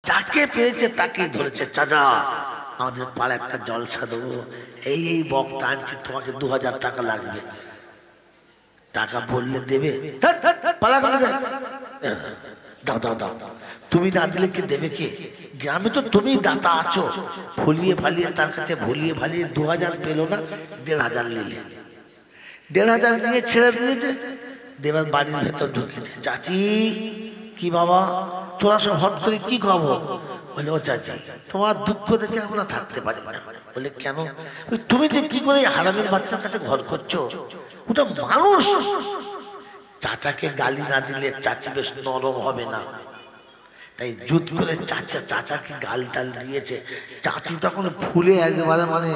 যাকে পেয়েছে তাকেই ধরেছে। চাচা আমাদের পাড়া একটা জলসা দেবো, এই এই বক্তা আনছি, তোমাকে 2000 টাকা লাগবে। টাকা বললে দেবে? দাও দাও দাও, তুমি না দিলে কি দেবে কে? গ্রামে তো তুমি দাতা আছো। ফলিয়ে ফালিয়ে তার কাছে ভুলিয়ে ভালিয়ে 2000 পেলো না, 1500 নিলে। 1500 নিয়ে ছেড়ে দিয়েছে। দেবার বাড়ির ভেতর ঢুকেছে। চাচি কি বাবা, তোরা সব হট করে কি খবর? বলে ও চাচি, তোমার দুঃখ দেখে আমরা থাকতে পারি না। বলে কেন? তুমি যে কি করে হারামের বাচ্চার কাছে ঘর করছো, ওটা মানুষ। চাচাকে গালি না দিলে চাচি বেশ নরম হবে না, তাই জুত করে চাচাকে গাল টাল দিয়েছে। চাচি তখন ফুলে একবারে মানে,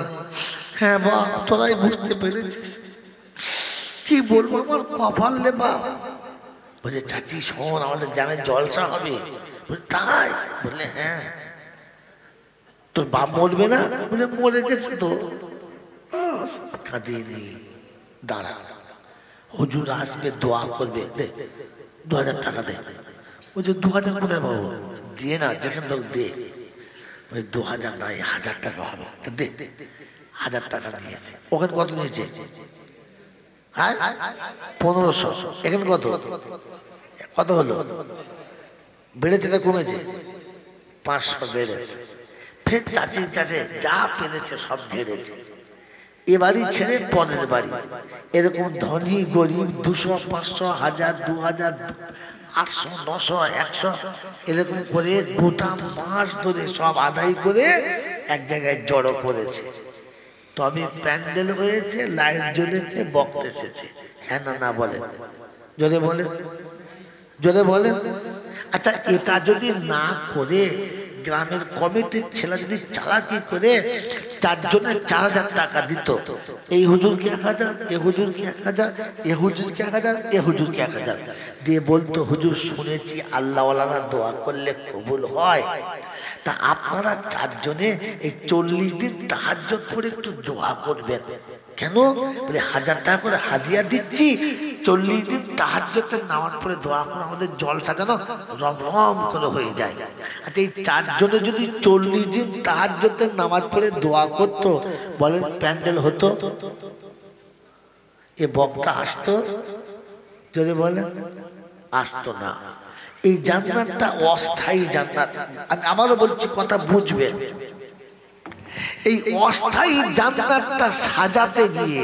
হ্যাঁ বা তোরাই বুঝতে পেরেছিস, কি বলবো আমার কপাল লে বা। বলছে চাচি শোন, আমাদের গ্রামে জলসা হবে। বলে তাই? বললে হ্যাঁ। তোর বাপ মরবে না? বলে মরে গেছে তো। কাঁদিয়ে নি, দাঁড়া, হুজুর আসবে, দোয়া করবে, দে 2000 টাকা দে। বলছে 2000 কোথায় পাবো? দিয়ে না, যেখান থেকে দে। ওই 2000 নয়, 1000 টাকা হবে, দে। 1000 টাকা নিয়েছে। ওখানে কত নিয়েছে? হ্যাঁ 1500। এখানে কত? কত হলো? বেড়েছে না কমেছে? 500 বেড়েছে। ফের চাচির কাছে যা পেরেছে সব ঝেড়েছে। এবারই ছেড়ে পরের বাড়ি। এরকম ধনী গরিব 200, 500, 1000, 2000, 800, 900, 100 এরকম করে গোটা মাস ধরে সব আদায় করে এক জায়গায় জড়ো করেছে। তবে প্যান্ডেল হয়েছে, লাইট জ্বলেছে, বক্তা এসেছে। হ্যাঁ না না বলেন, জোরে বলেন, জোরে বলেন। আচ্ছা এটা যদি না করে গ্রামের কমিটির ছেলে যদি চালাকি করে 4 জনের 4000 টাকা দিত, এই হুজুরকে 1000, এ হুজুরকে 1000, এ হুজুরকে 1000, এ পূজুরকে 1000 দিয়ে বলতো হুজুর শুনেছি আল্লাহওয়ালারা দোয়া করলে কবুল হয়, তা আপনারা 4 জনে এই 40 দিন তাহাজ্জুদ পড়ে একটু দোয়া করবেন। কেন? বলে 1000 টাকা করে হাদিয়া দিচ্ছি, 40 দিন তাহাজ্জুদের নামাজ পড়ে দোয়া করে আমাদের জলসা যেন রমরম করে হয়ে যায়। আচ্ছা এই 4 জনে যদি 40 দিন তাহাজ্জুদের নামাজ পড়ে দোয়া করতো, বলেন প্যান্ডেল হতো? এ বক্তা আসতো? যদি বলেন আসতো না। এই জান্নাতটা অস্থায়ী জান্নাত। আমি আবারও বলছি, কথা বুঝবেন। এই অস্থায়ী জান্নাতটা সাজাতে গিয়ে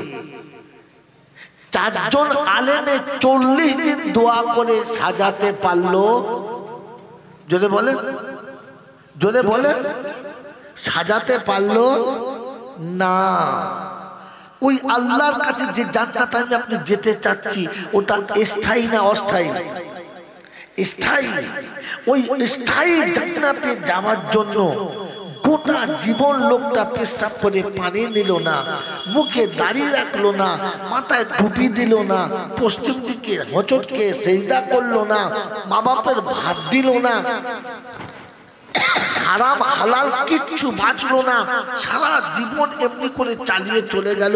4 জন আলেমে 40 দিন দোয়া করে সাজাতে পারলো? যদি বলেন, যদি বলেন সাজাতে পারলো না। ওই আল্লাহর কাছে যে জান্নাত আমি আপনি যেতে চাচ্ছি, ওটা স্থায়ী না অস্থায়ী? স্থায়ী। ওই স্থায়ী জান্নাতে যাওয়ার জন্য গোটা জীবন লোকটা পেশাব করে পানি নিল না, মুখে দাড়ি রাখলো না, মাথায় টুপি দিল না, পশ্চিম দিকে হোঁচটকে সেজদা করলো না, মা বাপের ভাত দিল না, হারাম হালাল কিচ্ছু বাঁচলো না, সারা জীবন এমনি করে চালিয়ে চলে গেল।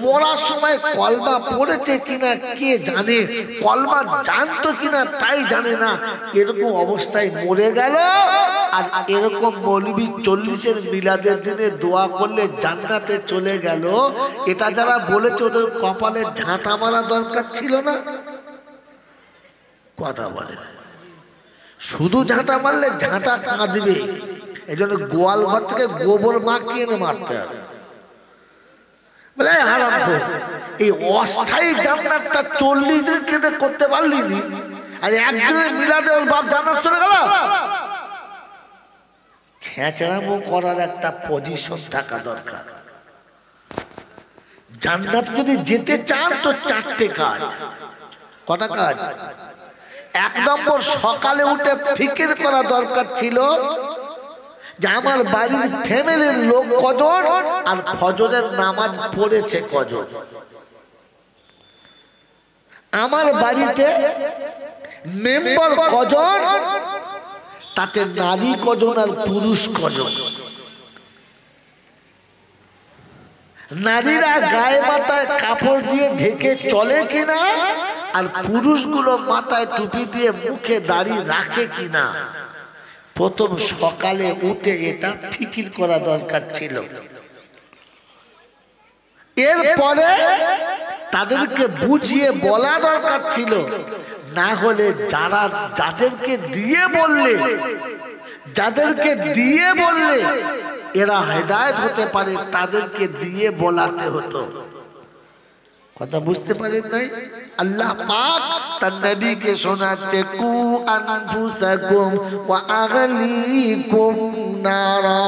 মরার সময় কলমা পড়েছে কিনা কে জানে, কলমা জানতো কিনা তাই জানে না। এরকম অবস্থায় মরে গেল। আর এরকম মৌলবি 40-এর মিলাদের দিনে দোয়া করলে জান্নাতে চলে গেল। এটা যারা বলেছে ওদের কপালে ঝাঁটা মারা দরকার ছিল না? কথা বলে শুধু ঝাঁটা মারলে ঝাঁটা কাঁদবে, এই জন্য গোয়াল ঘর থেকে গোবর মাখিয়ে এনে মারতে হবে। বলে হারাম খোর, এই অস্থায়ী জান্নাতটা 40 দিন কেঁদে করতে পারলি নি, আর একদিনের মিলাদে ওর বাপ জান্নাত চলে গেল। ছেঁচড়ামো করার একটা পজিশন থাকা দরকার। জান্নাত যদি যেতে চান তো 4টে কাজ। কটা কাজ? 1 নম্বর, সকালে উঠে ফিকির করা দরকার ছিল যে আমার বাড়ির ফ্যামিলির লোক কজন আর ফজরের নামাজ পড়েছে কজন, আমার বাড়িতে মেম্বার কজন, তাতে নারী কজন আর পুরুষ কজন, নারীরা গায়ে মাথায় কাপড় দিয়ে ঢেকে চলে কিনা, আর পুরুষগুলো মাথায় টুপি দিয়ে মুখে দাড়ি রাখে কিনা, প্রথম সকালে উঠে এটা ফিকির করা দরকার ছিল। এরপরে তাদেরকে বুঝিয়ে বলা দরকার ছিল, না হলে যাদেরকে দিয়ে বললে এরা হেদায়েত হতে পারে, তাদেরকে দিয়ে বলাতে হতো। কথা বুঝতে পারেন নাই? আল্লাহ পাক তার নবীকে শোনাচ্ছে, কু আনফুসাকুম ওয়া আগলিকুম নারা,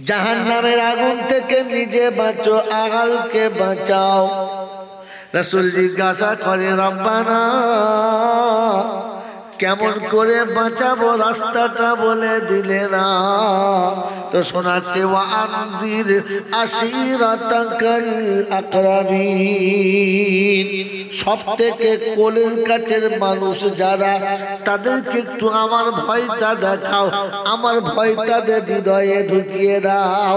জাহান্নামের আগুন থেকে নিজে বাঁচো, আগালকে বাঁচাও। রাসূল জিজ্ঞাসা করে, রব্বানা কেমন করে বাঁচাবো, রাস্তাটা বলে দিলে না। তো শোনাচ্ছে, ওয়া আনজির আশিরাতাকাল আকরাবিন, সব থেকে কোলের কাছের মানুষ যারা, তাদেরকে একটু আমার ভয়টা দেখাও, আমার ভয়টা হৃদয়ে ঢুকিয়ে দাও।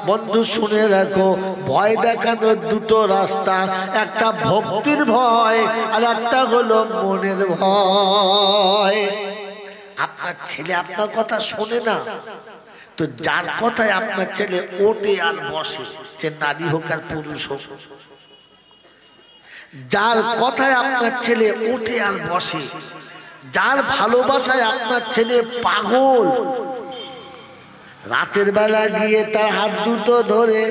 বন্ধু শুনে রাখো, ভয় দেখানোর দুটো রাস্তা, একটা ভক্তির ভয় আর একটা হলো মনের ভয়। আপনার ছেলে আপনার কথা শোনে না, তো যার কথায় আপনার ছেলে ওঠে আর বসে, সে নারী হোক আর পুরুষ হোক, যার কথায় আপনার ছেলে ওঠে আর বসে, যার ভালোবাসায় আপনার ছেলে পাগল, রাতের বেলা গিয়ে তার হাত দুটো ধরে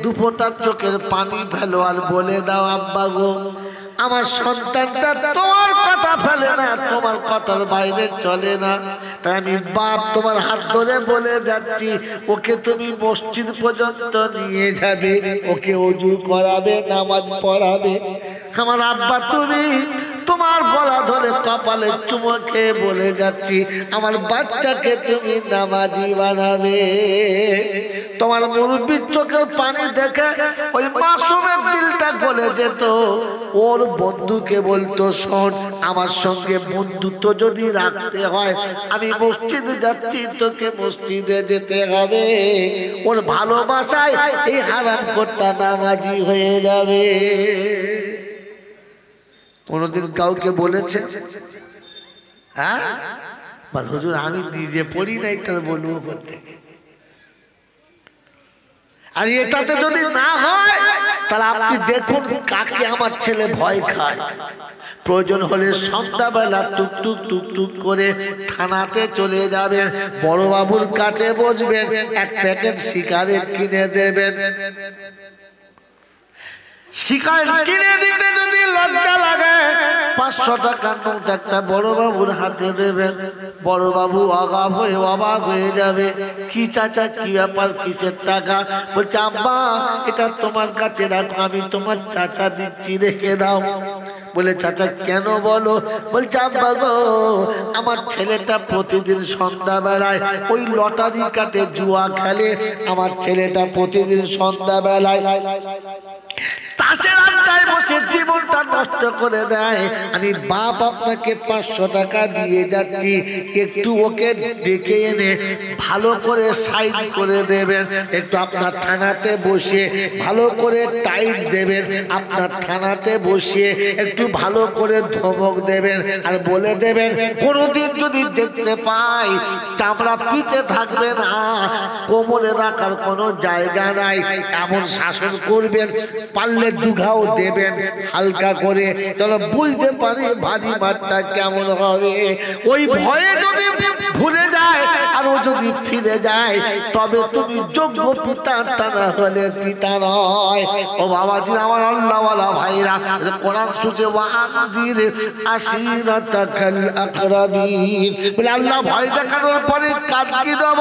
দুফোঁটা চোখের পানি ফেলো আর বলে দাও, আব্বা গো আমার সন্তানটা তোমার কথা ফেলে না, তোমার কথার বাইরে চলে না, তাই আমি বাপ তোমার হাত ধরে বলে যাচ্ছি, ওকে তুমি মসজিদ পর্যন্ত নিয়ে যাবে, ওকে ওযু করাবে, নামাজ পড়াবে। আমার আব্বা তুমি তোমার গলা ধরে কপালে চুমো খেয়ে বলে যাচ্ছি, আমার বাচ্চাকে তুমি নামাজি বানাবে। তোমার মুরব্বির চোখের পানি দেখে ওই মাসুমের দিলটা গলে যেত। ওর বন্ধুকে বলতো, শোন আমার সঙ্গে বন্ধুত্ব যদি রাখতে হয়, আমি মসজিদে যাচ্ছি, তোকে মসজিদে যেতে হবে। ওর ভালোবাসায় এই হারামখোরটা নামাজি হয়ে যাবে। কোনদিন কাউকে বলেছে? হ্যাঁ, বল হুজুর আমি নিজে পড়ি নাই, তার বলবো প্রত্যেকে। আর এটাতে যদি না হয়, তাহলে আপনি দেখুন কাকে আমার ছেলে ভয় খায়। প্রয়োজন হলে সন্ধ্যাবেলা টুকটুক টুকটুক করে থানাতে চলে যাবেন, বড় বাবুর কাছে বসবেন, এক প্যাকেট সিগারেট কিনে দেবেন। সিগারেট কিনে দিতে যদি লজ্জা লাগে, 500 টাকার নোট একটা বড় বাবুর হাতে দেবেন। বড় বাবু অবাক হয়ে যাবে, কি চাচা কি ব্যাপার, কিসের টাকা? বলছে আব্বা এটা তোমার কাছে রাখো, আমি তোমার চাচা দিচ্ছি, রেখে দাও। বলে চাচা কেন বলো? বলছে আব্বা গো আমার ছেলেটা প্রতিদিন সন্ধ্যাবেলায় ওই লটারি কাটে, জুয়া খেলে। আমার ছেলেটা প্রতিদিন সন্ধ্যাবেলায় তাসের আড্ডায় বসে জীবনটা নষ্ট করে দেয়। আমি বাপ আপনাকে 500 টাকা দিয়ে যাচ্ছি, একটু ওকে ডেকে এনে ভালো করে সাইজ করে দেবেন, একটু আপনার থানাতে বসে ভালো করে টাইট দেবেন, আপনার থানাতে বসিয়ে একটু ভালো করে ধমক দেবেন, আর বলে দেবেন কোনোদিন যদি দেখতে পাই চামড়া পিঠে থাকবে না, কোমরে রাখার কোনো জায়গা নাই, এমন শাসন করবেন। পারলে দুঘাও দেবেন হালকা করে, চলো বুঝতে পারি ভারী মারটা কেমন হবে। ওই ভয়ে যদি ভুলে যায় আর ও যদি ফিরে যায়, তবে তুমি যোগ্য পিতা, তা না হলে পিতা নয়। ও বাবাজি আমার আল্লাহওয়ালা ভাইরা, কোরআন শুনে ওয়ানজির আশিরাতাকাল আকরাবিন বলে আল্লাহ ভয় দেখানোর পরে কাজ কি দেব?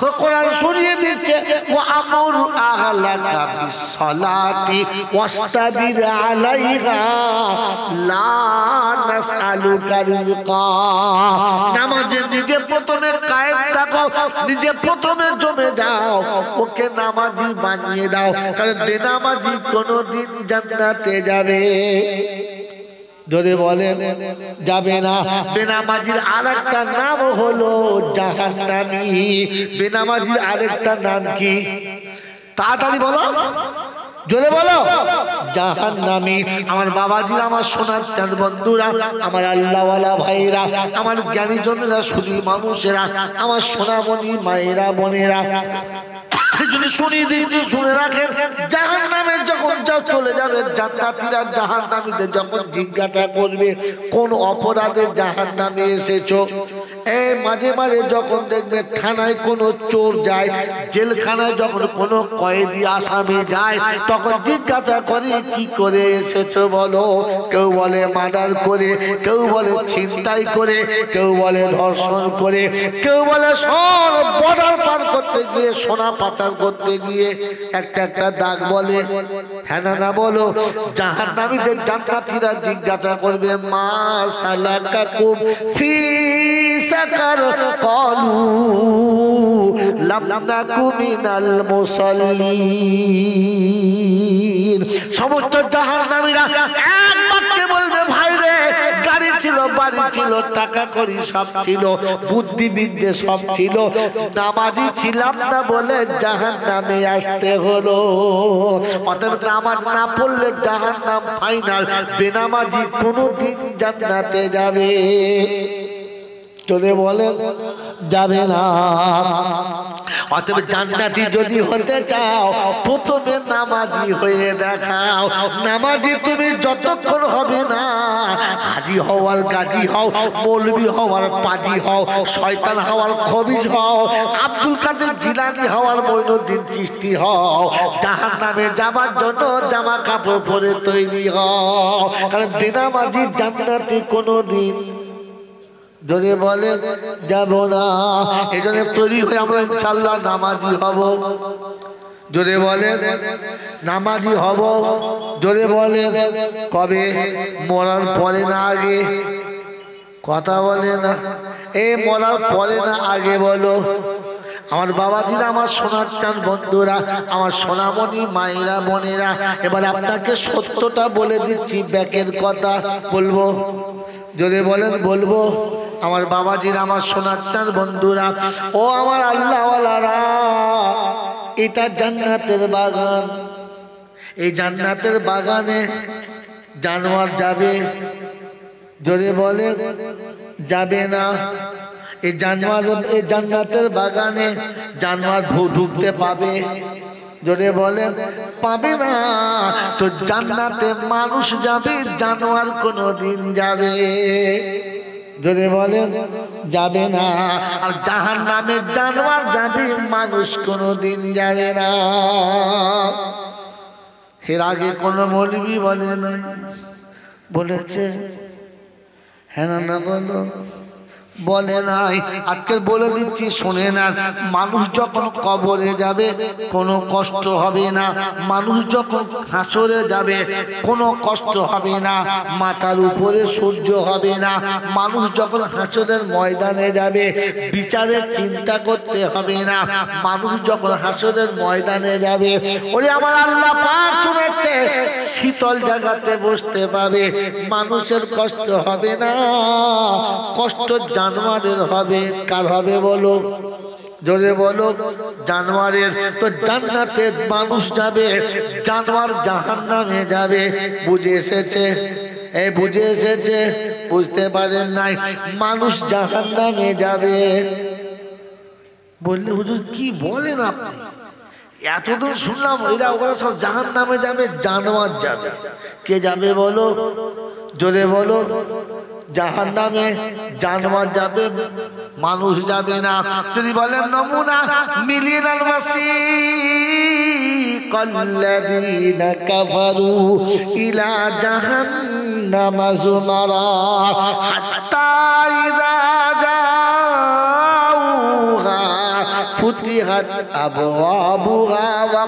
তো কোরআন শুনিয়ে দিচ্ছে, ওয়া আমুর আহলাকা বিসসালাতি ওয়াস্তাবির আলাইহা লা নাসআলুকা রিজকা। নামাজে নিজে প্রথমে কায়েম থাকো, নিজে প্রথমে জমে যাও, ওকে নামাজি বানিয়ে দাও, কারণ বেনামাজি কোনোদিন জান্নাতে যাবে? যদি বলেন যাবে না। বেনামাজির আরেকটা নাম হলো জাহান্নামী। বেনামাজির আরেকটা নাম কি? তাড়াতাড়ি বলো। জোরে বলো জাহান্নামী। আমার বাবাজি, আমার সোনার চাঁদ বন্ধুরা, আমার আল্লাহওয়ালা ভাইরা, আমার জ্ঞানীজনেরা, সুধী মানুষেরা, আমার সোনামণি মায়েরা বোনেরা, শুনিয়ে দিচ্ছি, শুনে রাখেন। জাহান্নামে যখন চলে যাবে, জান্নাতীরা জাহান্নামীদের যখন জিজ্ঞাসা করবে কোন অপরাধে জাহান্নামে এসেছো, এই মাঝে মাঝে যখন দেখবে থানায় কোনো চোর যায়, জেলখানায় যখন কোনো কয়েদি আসামি যায়, তখন জিজ্ঞাসা করে কি করে এসেছো বলো। কেউ বলে মার্ডার করে, কেউ বলে ছিনতাই করে, কেউ বলে ধর্ষণ করে, কেউ বলে সব বর্ডার পার করতে গিয়ে, সোনা পাচার করতে গিয়ে একটা একটা দাগ বলে। হ্যাঁ না বলো। জাহান্নামীদের জান্নাতীরা জিজ্ঞাসা করবে মা সালাকাকুম ফি সাকার, ক্বালু লাম নাকু মিনাল মুসাল্লিন। সমস্ত জাহান্নামীরা এক বাক্যে বলবে ভাই রে, গাড়ি ছিল, বাড়ি ছিল, টাকা কড়ি সব ছিল, বুদ্ধি বিদ্যে সব ছিল, নামাজি ছিলাম না বলে জাহান্নামে আসতে হলো। অতএব নামাজ না পড়লে জাহান্নাম ফাইনাল, বেনামাজি কোনোদিন জান্নাতে যাবে? চলে বলেন যাবে না। অতএব জান্নাতি যদি হতে চাও, প্রথমে নামাজি হয়ে দেখাও। নামাজি তুমি যতক্ষণ হবে না, হাজি হওয়ার গাজী হও, মৌলবি হওয়ার পাজি হও, শয়তান হওয়ার খবিশ হও, আব্দুল কাদের জিলানী হওয়ার মঈনুদ্দিন চিশতি হও, জাহান্নামে যাবার জন্য জামা কাপড় পরে তৈরি হও। কারণ বেনামাজি জান্নাতে কোনোদিন, যদি বলে যাব না। এই জন্য তৈরি হয়ে আমরা ইনশাআল্লাহ নামাজি হব। যদি বলে নামাজি হব, যদি বলে কবে? মরার পরে না আগে? কথা বলে না, এই মরার পরে না আগে বলো। আমার বাবাজিরা, আমার সোনার চাঁদ বন্ধুরা, আমার সোনামণি মায়েরা বোনেরা, এবার আপনাকে সত্যটা বলে দিচ্ছি, ব্যাকের কথা বলবো। যদি বলেন বলবো। আমার বাবাজিরা, আমার সোনার চাঁদ বন্ধুরা, ও আমার আল্লাহওয়ালারা, এটা জান্নাতের বাগান। এই জান্নাতের বাগানে জানোয়ার যাবে? যদি বলে যাবে না। এই জানোয়ার, এই জান্নাতের বাগানে জানোয়ার ঢুকতে পাবে? যদি বলেন পাবে না। তো জান্নাতে মানুষ যাবে, জানোয়ার কোনদিন যাবে? যদি বলেন যাবে না। আর জাহান্নামে জানোয়ার যাবে, মানুষ কোনদিন যাবে না। এর আগে কোন মৌলবি বলে নাই? বলেছে? হ্যাঁ না বলো। বলে নাই। আজকে বলে দিচ্ছি, শুনে না। মানুষ যখন কবরে যাবে কোনো কষ্ট হবে না। মানুষ যখন হাসরে যাবে কোনো কষ্ট হবে না। মাথার উপরে সূর্য হবে না। মানুষ যখন হাসরের ময়দানে যাবে বিচারের চিন্তা করতে হবে না। মানুষ যখন হাসরের ময়দানে যাবে, ওরে আমার আল্লাহ পাক শুনেছে, শীতল জায়গাতে বসতে পাবে। মানুষের কষ্ট হবে না, কষ্ট জানোয়ারের হবে। কার হবে বলো? জোরে বলো। জানোয়ারের। তো জান্নাতে মানুষ যাবে, জানোয়ার জাহান্নামে যাবে। বুঝে এসেছে? এই বুঝে এসেছে? বুঝতে পারেন নাই? মানুষ জাহান্নামে যাবে বললে হুজুর কি বলেন আপনি? এতদিন শুনলাম এরা ওরা সব জাহান্নামে যাবে, জানোয়ার যাবে। কে যাবে বলো? জোরে বলো। জাহান্নামে জানোয়ার যাবে, মানুষ যাবে না। যদি বলেন নমুনা, মিলিনাল মাসিকাল্লাযীনা কাফারু ইলা জাহান্নাম যুমারা হাত্তা ইযা জাউহা ফুতিহাত আবওয়াবুহা ওয়া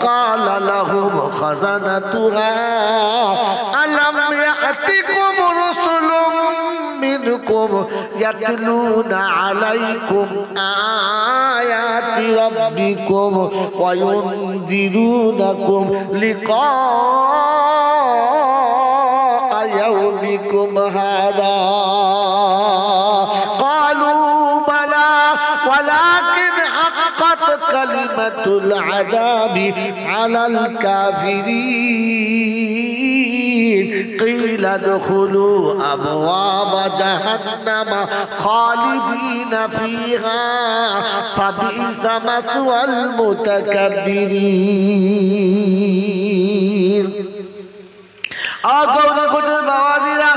قال لهم خزنتها ألم يأتكم رسل منكم يتلون عليكم آيات ربكم وينذرونكم لقاء يومكم هذا قالوا بلى ولكن حقت কালিমাতুল আযাবি আলাল কাফিরিন কিলা দুখুলু আবওয়াবা জাহান্নামা খালিদিনা ফিহা ফাবিসা মাসওয়াল মুতাকাব্বিরিন। গৌরীকুটির বাবাজিরা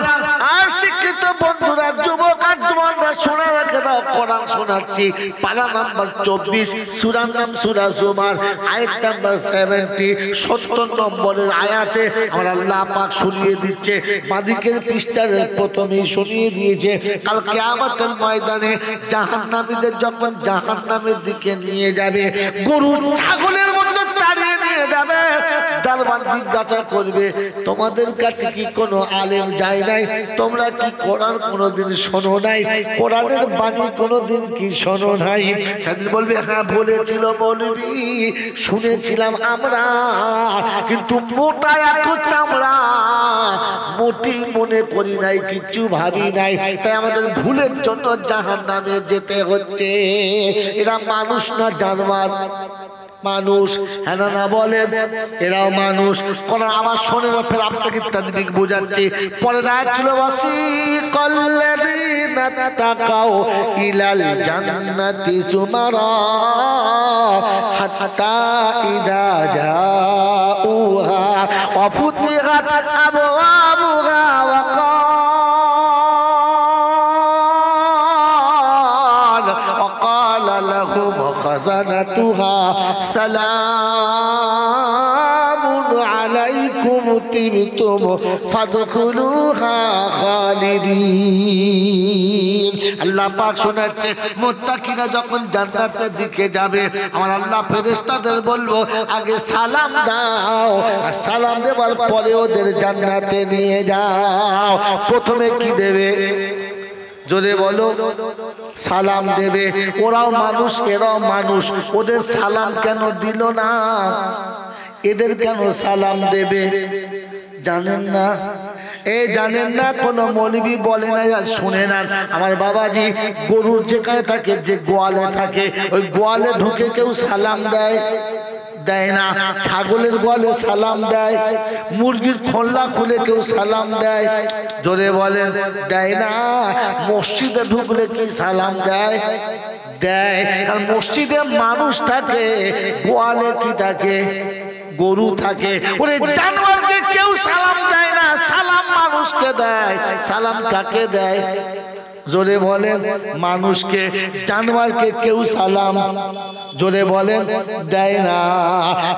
আর শিক্ষিত বন্ধুরা, যুবক আর জওয়ানরা শুনে রেখে দাও, কোরআন শোনাচ্ছি। পারা নাম্বার 24, সূরার নাম সূরা জুমার, আয়াত নাম্বার 70, 70 নম্বরের আয়াতে আমার আল্লাহ পাক শুনিয়ে দিচ্ছে। মালিকের পৃষ্ঠার প্রথমেই শুনিয়ে দিয়েছে, কাল কিয়ামতের ময়দানে জাহান্নামীদের যখন জাহান্নামের দিকে নিয়ে যাবে, গরু ছাগলের মধ্যে তাড়িয়ে নিয়ে যাবে। দারওয়ান জিজ্ঞাসা করবে, তোমাদের কাছে কি কোনো আলেম যায় নাই? তোমরা কি কোরআন কোনোদিন শোনো নাই? কোরআনের বাণী কোনোদিন কি শোনো নাই? সেদিন বলবে, হ্যাঁ বলেছিল বলবি, শুনেছিলাম আমরা, কিন্তু মোটা এত চামড়া, মোটি মনে করি নাই, কিচ্ছু ভাবি নাই, তাই আমাদের ভুলের জন্য জাহান্নামে যেতে হচ্ছে। এরা মানুষ না জানোয়ার? মানুষ, হ্যাঁ না বলেন? এরাও মানুষ। কোরআন আবার শোনে না, ফের আপনাকে তাদবিক বোঝাচ্ছে। পরে আয়াত ছিল, ওয়াসিকাল্লাযীনা তাকাউ ইলাল জান্নাতি যুমারা হাত্তা ইযা জাউহা ওয়া ফুতিহাত আবওয়াবুহা ওয়া ক্বালা লাহুম খাযানাতুহা সালামুন আলাইকুম তিবতুম ফাদখুলুহা খালিদিন। আল্লাহ পাক শোনাচ্ছে, মুত্তাকিরা যখন জান্নাতের দিকে যাবে, আমার আল্লাহ ফেরেশতাদের বলবো, আগে সালাম দাও, আর সালাম দেওয়ার পরে ওদের জান্নাতে নিয়ে যাও। প্রথমে কি দেবে? জোরে বলো। সালাম দেবে। ওরাও মানুষ, এরাও মানুষ, ওদের সালাম কেন দিল না? এদের কেন সালাম দেবে জানেন না? জানেন না? কোন মৌলবি বলে না, শুনে না। আমার বাবাজি, গরুর যেখানে থাকে, যে গোয়ালে থাকে, ওই গোয়ালে ঢুকে কেউ সালাম দেয়? দেয় না। ছাগলের গোয়ালে সালাম দেয়? মুরগির খোল্লা খুলে কেউ সালাম দেয়? জোরে বলেন, দেয় না। মসজিদে ঢুকলে কি সালাম দেয়? দেয়। আর মসজিদে মানুষ থাকে, গোয়ালে কি থাকে? গরু থাকে। ওরে জানোয়ারকে কেউ সালাম দেয় না, সালাম মানুষকে দেয়। সালাম কাকে দেয়? জোরে বলেন। মানুষকে। জানোয়ারকে কেউ সালাম, জোরে বলেন, দেয় না।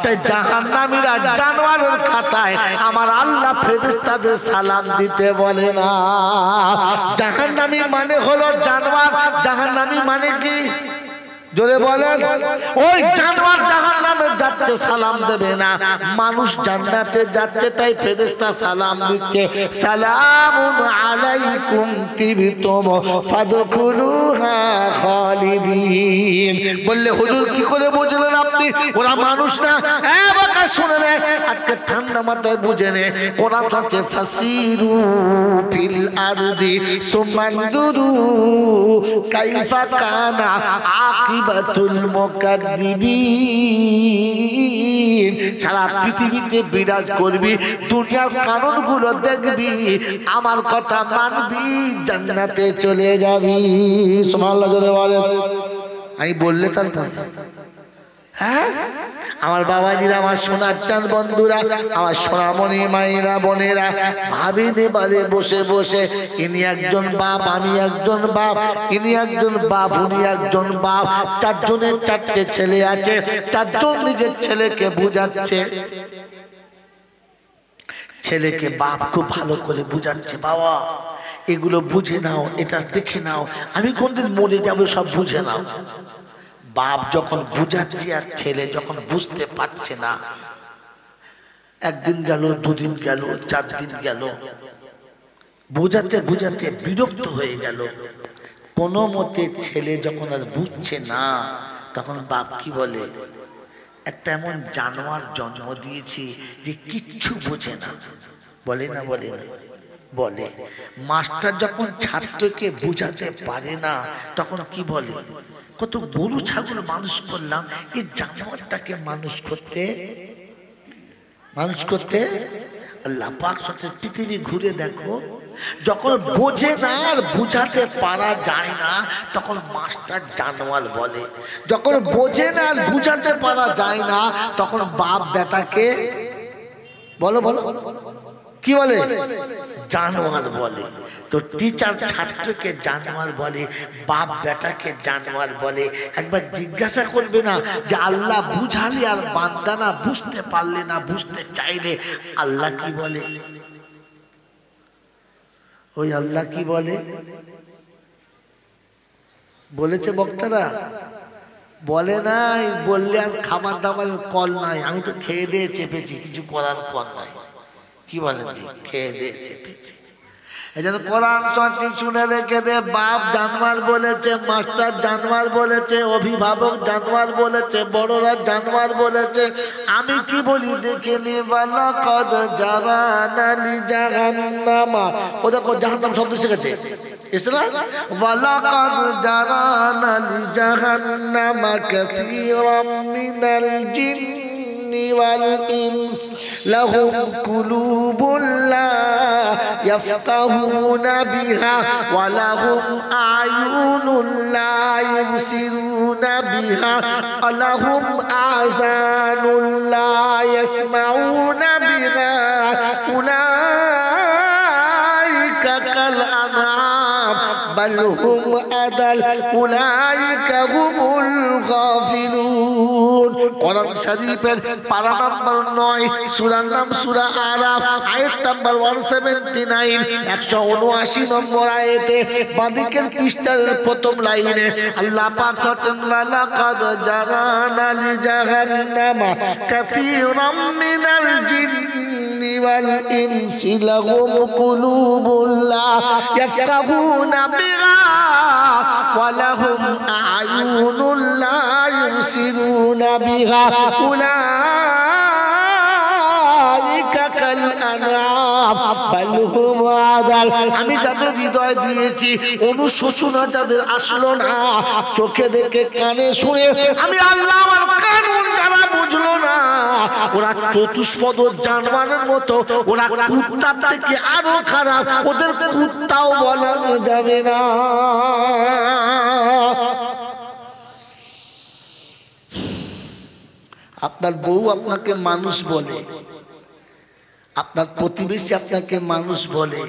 তাই জাহান্নামীরা জানোয়ারের খাতায় আমার আল্লাহ ফেরেশতাদের সালাম দিতে বলে না। জাহান্নামী মানে হলো জানোয়ার। জাহান্নামী মানে কি? জোরে বলেন। ওই জানোয়ার জাহান্নামে যাচ্ছে, সালাম দেবে না। মানুষ জান্নাতে যাচ্ছে, তাই ফেরেশতা সালাম দিচ্ছে, সালামুন আলাইকুম তিবতুম ফাদখুলুহা খালিদিন। বললে, হুজুর কি করে বুঝলেন আপনি? ওরা মানুষ না? বাকা শুনে নে, আজকে ঠান্ডা মাথায় বুঝে নে। কোরআন হচ্ছে, ফাসিরু ফিল আরদি সুমানদুরু কাইফা কানা আকিবাতুল মুকাদ্দিবিন। সারা পৃথিবীতে বিরাজ করবি, দুনিয়ার কানুনগুলো দেখবি, আমার কথা মানবি, জান্নাতে চলে যাবি। সুবহানাল্লাহ জোরে বলেন। আমি বললে তারপর, হ্যাঁ আমার বাবাজিরা, আমার সোনার চাঁদ বন্ধুরা, আমার সোনামণি মায়েরা, বোনেরা, ভাবিনে বাড়ি বসে বসে, ইনি একজন বাপ, আমি একজন বাপ, ইনি একজন বাপ, উনি একজন বাপ, চারজনের চারটে ছেলে আছে, চারজন নিজের ছেলেকে বুঝাচ্ছে। ছেলেকে বাপ খুব ভালো করে বুঝাচ্ছে, বাবা এগুলো বুঝে নাও, এটা দেখে নাও, আমি কোনদিন মরে যাবো, সব বুঝে নাও। বাপ যখন বুঝাচ্ছে আর ছেলে যখন বুঝতে পারছে না, একদিন গেল, দুদিন গেল, 4 দিন গেল, বুঝাতে বুঝাতে বিরক্ত হয়ে গেল। কোনো মতে ছেলে যখন আর বুঝছে না, তখন বাপ কি বলে, একটা এমন জানোয়ার জন্ম দিয়েছি যে কিচ্ছু বোঝে না। বলে না? বলে না? বলে। মাস্টার যখন ছাত্রকে বুঝাতে পারে না, তখন কি বলে, কত গরু ছাগল মানুষ করলাম, এই জানোয়ারটাকে মানুষ করতে আল্লাহ পাক সাথে পৃথিবী ঘুরে দেখো, যখন বোঝে না আর বুঝাতে পারা যায় না তখন মাস্টার জানোয়ার বলে, যখন বোঝে না আর বুঝাতে পারা যায় না তখন বাপ বেটাকে বলো কি বলে? জানোয়ার বলে। তো টিচার ছাত্রকে জানোয়ার বলে, বাপ বেটাকে জানোয়ার বলে। একবার জিজ্ঞাসা করবে না যে আল্লাহ বুঝালি আর বান্দা না বুঝতে পারলে না বুঝতে চাইলে আল্লাহ কি বলে? ওই আল্লাহ কি বলে বলেছে বক্তারা? বলে নাই, বললে আর খাবার দাবারের কল নাই। আমি তো খেয়ে দিয়ে চেপেছি, কিছু করার কল নাই। কি বলেন জি? খেয়ে দিয়ে চেপেছি। এই জন্য কোরআন চর্চি শুনে রেখে দে। বাপ জানোয়ার বলেছে, মাস্টার জানোয়ার বলেছে, অভিভাবক জানোয়ার বলেছে, বড়রা জানোয়ার বলেছে। আমি কি বলি দেখে নি? ওয়ালাকাদ জারানা লি জাহান্নামা। ও দেখো জাহান্নাম শব্দ শিখেছে ইসলাম। ওয়ালাকাদ জারানা লি জাহান্নামা কাসীরাম মিনাল জিন্নি ওয়াল ইনস লাহুম কুলুবুন লা ইয়াফকাহুনা বিহা ওয়া লাহুম আ'য়ুনুন লা ইউবসিরুনা বিহা ওয়া লাহুম আযানুন লা ইয়াসমাউনা বিহা উলাইকা কাল আনআম বাল হুম আদাল উলাইকা হুমুল গাফিলুন। কোরআন শরীফের পারা নাম্বার 9, সূরার নাম সূরা আরাফ, আয়াত নাম্বার 179, 179 নম্বর আয়াতে বাদিকের পৃষ্ঠার প্রথম লাইনে আল্লাহ পাক বলেন ওয়ালাকাদ জারানা লি জাহান্নামা কাসীরাম মিনাল জিন্নি ওয়াল ইনসি লাহুম কুলুবুন লা ইয়াফকাহুনা বিহা ওয়া লাহুম আ'য়ুনুন লা ইউবসিরুনা বিহা উলাইকা কাল আনআম বাল হুম আযাল। আমি যাদের হৃদয় দিয়েছি, অনুশোচনা যাদের আসলো না, চোখে দেখে কানে শুনে আমি আল্লাহ আমার কানুন যারা বুঝলো না, ওরা চতুষ্পদ জানোয়ারের মতো, ওরা কুত্তার থেকে আরো খারাপ, ওদের কুত্তাও বলা যাবে না। আপনার বউ আপনাকে মানুষ বলে, আপনার প্রতিবেশী আপনাকে মানুষ বলে,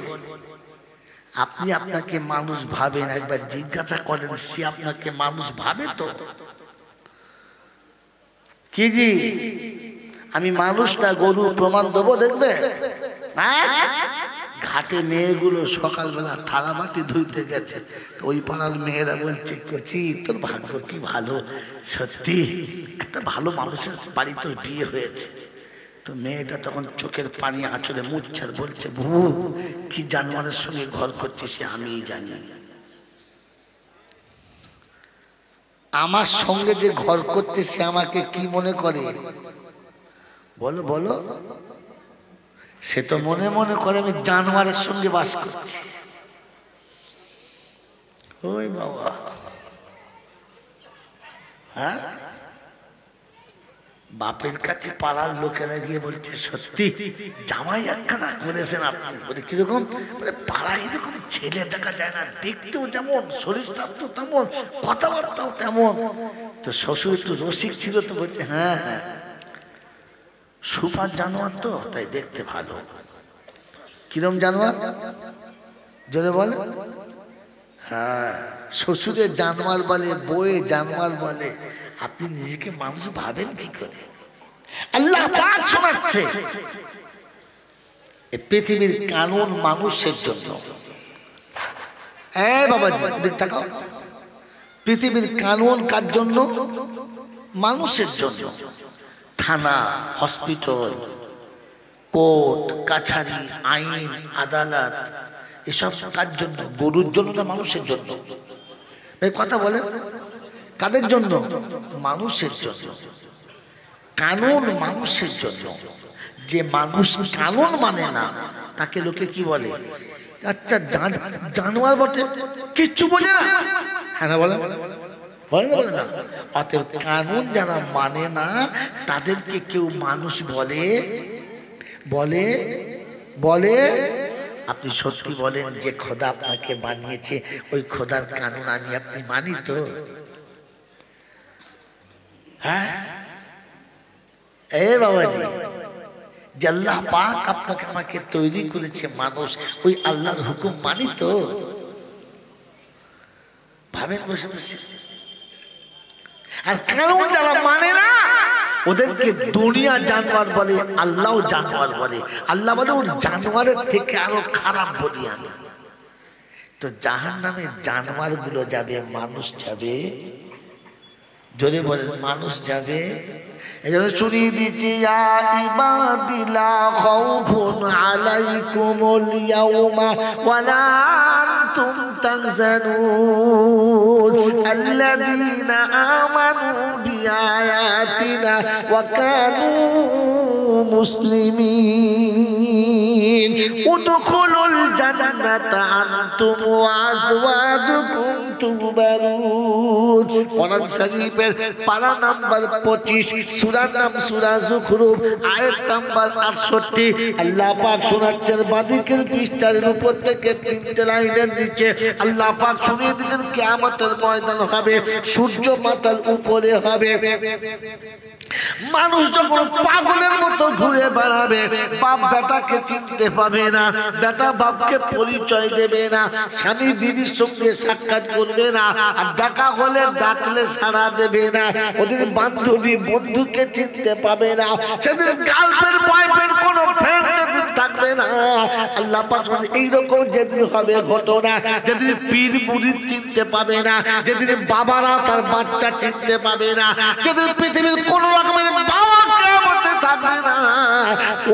আপনি আপনাকে মানুষ ভাবেন। একবার জিজ্ঞাসা করেন সে আপনাকে মানুষ ভাবে তো? কি জি আমি মানুষ না গরু? প্রমাণ দেবো, দেখবে। ঘাটে মেয়েগুলো সকালবেলা থালা বাটি ধুইতে গেছে, ওই পাড়ার মেয়েরা বলছে কচি তোর ভাগ্য কি ভালো, সত্যি একটা ভালো মানুষের বাড়ি তোর বিয়ে হয়েছে। তো মেয়েটা তখন চোখের পানি আঁচলে মুছছে আর বলছে বউ কি জানোয়ারের সঙ্গে ঘর করছে সে আমিই জানি। আমার সঙ্গে যে ঘর করছে সে আমাকে কি মনে করে বলো বলো? সে তো মনে মনে করে আমি জানোয়ারের সঙ্গে বাস করছি। ওই বাবা, হ্যাঁ, বাপের কাছে পাড়ার লোকেরা গিয়ে বলছে সত্যি জামাই একখানা করেছেন আপনি। বলে কিরকম? বলে পাড়ায় এরকম ছেলে দেখা যায় না, দেখতেও যেমন, শরীর স্বাস্থ্য তেমন, কথাবার্তাও তেমন। তো শ্বশুর একটু রসিক ছিল, তো বলছে হ্যাঁ হ্যাঁ সুপার জানোয়ার তো তাই দেখতে ভালো। কিরম জানোয়ার জোরে বলে? হ্যাঁ, শ্বশুরের জানোয়ার বলে, বউয়ে জানোয়ার বলে। আপনি নিজেকে মানুষ ভাবেন কি করে? আল্লাহ পাক শোনাচ্ছে এই পৃথিবীর কানুন মানুষের জন্য। বাবাজি তাকাও, পৃথিবীর কানুন কার জন্য? মানুষের জন্য। থানা, হসপিটাল, কোর্ট কাছারি, আইন আদালত, এসব কার জন্য? গরুর জন্য না মানুষের জন্য? এই কথা বলে কাদের জন্য? মানুষের জন্য। কানুন মানুষের জন্য। যে মানুষ কানুন মানে না তাকে লোকে কি বলে? আচ্ছা জানোয়ার বটে, কিচ্ছু বোঝে না। হ্যাঁ বলে বলে না, বলে না। অতএব কানুন যারা মানে না তাদেরকে কেউ মানুষ বলে বলে বলে আপনি সত্যি বলেন যে খোদা আপনাকে বানিয়েছে ওই খোদার কানুন আমি আপনি মানি তো? হ্যাঁ এ বাবাজি, যে আল্লাহ পাক আপনাকে আমাকে তৈরি করেছে মানুষ, ওই আল্লাহর হুকুম মানি তো? ভাবেন বসে বসে। আর কানুন যারা মানে না ওদেরকে দুনিয়া জানোয়ার বলে, আল্লাহ জানোয়ার বলে। আল্লাহ বলে ওর জানোয়ারের থেকে আরো খারাপ বলি আমি। তো জাহান্নামে জানোয়ার গুলো যাবে, মানুষ যাবে? জোরে বলেন, মানুষ যাবে। এজন্য শুনিয়ে দিচ্ছি, ইয়া ইবাদি লা খাউফুন আলাইকুমুল ইয়াউমা ওয়ালা আনতুম তাহজানুন আল্লাযীনা আমানু বিআয়াতিনা ওয়া কানু মুসলিমিন উদখুলুল জান্নাতা আনতুম ওয়া আজওয়াজুকুম তুহবারুন। কোরআন শরীফের পারা নাম্বার 25, সূরার নাম সূরা যুখরুফ, আয়াত নাম্বার 68। আল্লাহ পাক শোনাচ্ছেন বাদিকের পৃষ্ঠার উপর থেকে 3টে লাইনের নিচে আল্লাহ পাক শুনিয়ে দিচ্ছেন কিয়ামতের ময়দান হবে, সূর্য মাথার উপরে হবে। মানুষ যখন পাগলের মতো ঘুরে বেড়াবে, বাপ বেটাকে চিনতে পাবে না, বেটা বাপকে পরিচয় দেবে না, স্বামী বিবির সঙ্গে সাক্ষাৎ করবে না, আর দেখা হলে ডাকলে সাড়া দেবে না, ওদের বান্ধবী বন্ধুকে চিনতে পাবে না, সেদিন গার্লফ্রেন্ড বয়ফ্রেন্ড কোনো ফ্রেন্ড সেদিন থাকবে না। আল্লাহ পাক এইরকম যেদিন হবে ঘটনা, যেদিন পীর মুরিদ চিনতে পাবে না, যেদিন বাবারা তার বাচ্চা চিনতে পাবে না, যেদিন পৃথিবীর কোনো রকমের বাবা কিয়ামতে থাকবে না,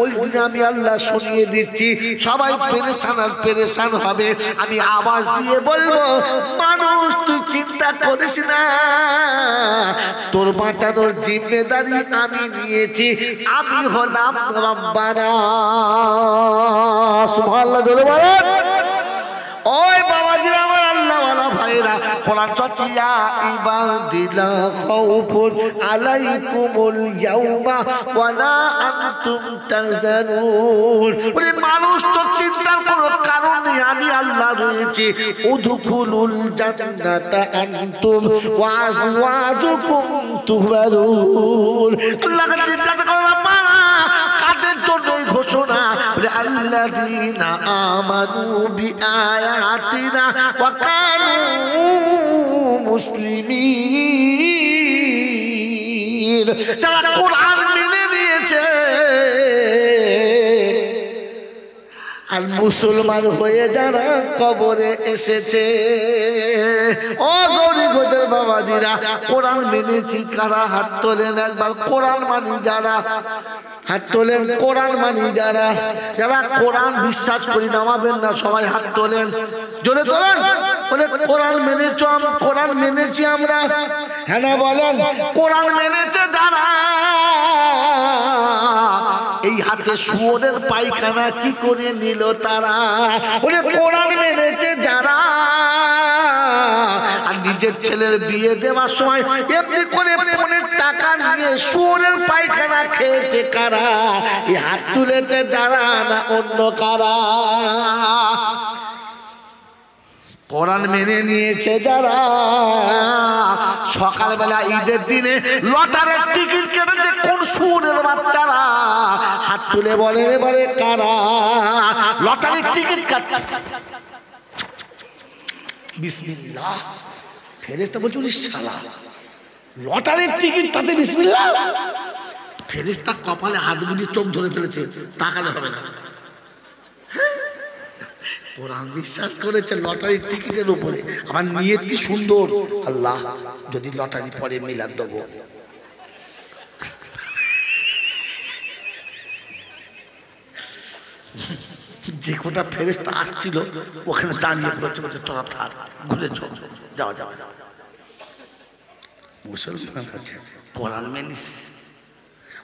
ওই দিন আমি আল্লাহ শুনিয়ে দিচ্ছি সবাই পেরেশান আর পেরেশান হবে। আমি আওয়াজ দিয়ে বলবো, মানুষ তুই চিন্তা করিস না, তোর বাঁচানোর জিম্মেদারি আমি নিয়েছি, আমি হলাম রব্বানা। সুবহানাল্লাহ জোরে বলেন। ওই বাবাজি আমার আল্লাহওয়ালা ভাইরা, কোরআন চর্চা, ইয়া ইবাদি লা খাউফুন আলাইকুমুল ইয়াউমা ওয়ালা আনতুম তাহজানুন। ওরে মানুষ তো চিন্তার কোনো কারণ নেই, আমি আল্লাহ রয়েছি। উদখুলুল জান্নাতা আনতুম ওয়া আজওয়াজুকুম তুহবারুন। আল্লাহকে চিন্তা করো না, কাদের জন্য ঘোষণা? আল্লাযীনা আমানু বিআয়াতিনা ওয়া কানু মুসলিমিন। যারা কোরআন মেনে নিয়েছে আর মুসলমান হয়ে যারা কবরে এসেছে। ও গরিবদের বাবাজিরা, কোরআন মেনেছি কারা? হাত তোলেন একবার। কোরআন মানি যারা, হাত তোলেন। কোরআন মানি যারা, যারা কোরআন বিশ্বাস করি নামাবেন না, সবাই হাত তোলেন, জোরে তোলেন। বলে কোরআন মেনেছ? কোরআন মেনেছি আমরা। হ্যাঁ না বলেন। কোরআন মেনেছে যারা, এই হাতে শুয়োরের পায়খানা কি করে নিল তারা? বলে কোরআন মেনেছে যারা, আর নিজের ছেলের বিয়ে দেওয়ার সময় এমনি করে ফোনের টাকা নিয়ে শুয়োরের পায়খানা খেয়েছে কারা? এই হাত তুলেছে যারা, না অন্য কারা? কোরআন মেনে নিয়েছে যারা, সকালবেলা ঈদের দিনে লটারির টিকিট কেটেছে কোন শুয়োরের বাচ্চারা? হাত তুলে বলে এবারে কারা লটারির টিকিট কাটছে? বিসমিল্লাহ। ফেরেশতা বলছে ওরে শালা, লটারির টিকিট তাতে বিসমিল্লাহ? ফেরেশতা কপালে হাত বুলিয়ে চোখ ধরে ফেলেছে, তাকালে হবে না। কোরআন বিশ্বাস করেছে লটারির টিকিটের উপরে। আমার নিয়ত কি সুন্দর, আল্লাহ যদি লটারি পরে মিলাদ দেব। যে কোটা ফেরেশতা আসছিল ওখানে দাঁড়িয়ে পড়েছে, বলছে তোরা থাক, ঘুরে চল, যাও যাও যাও। মুসলমান আছে, কোরআন মেনিস।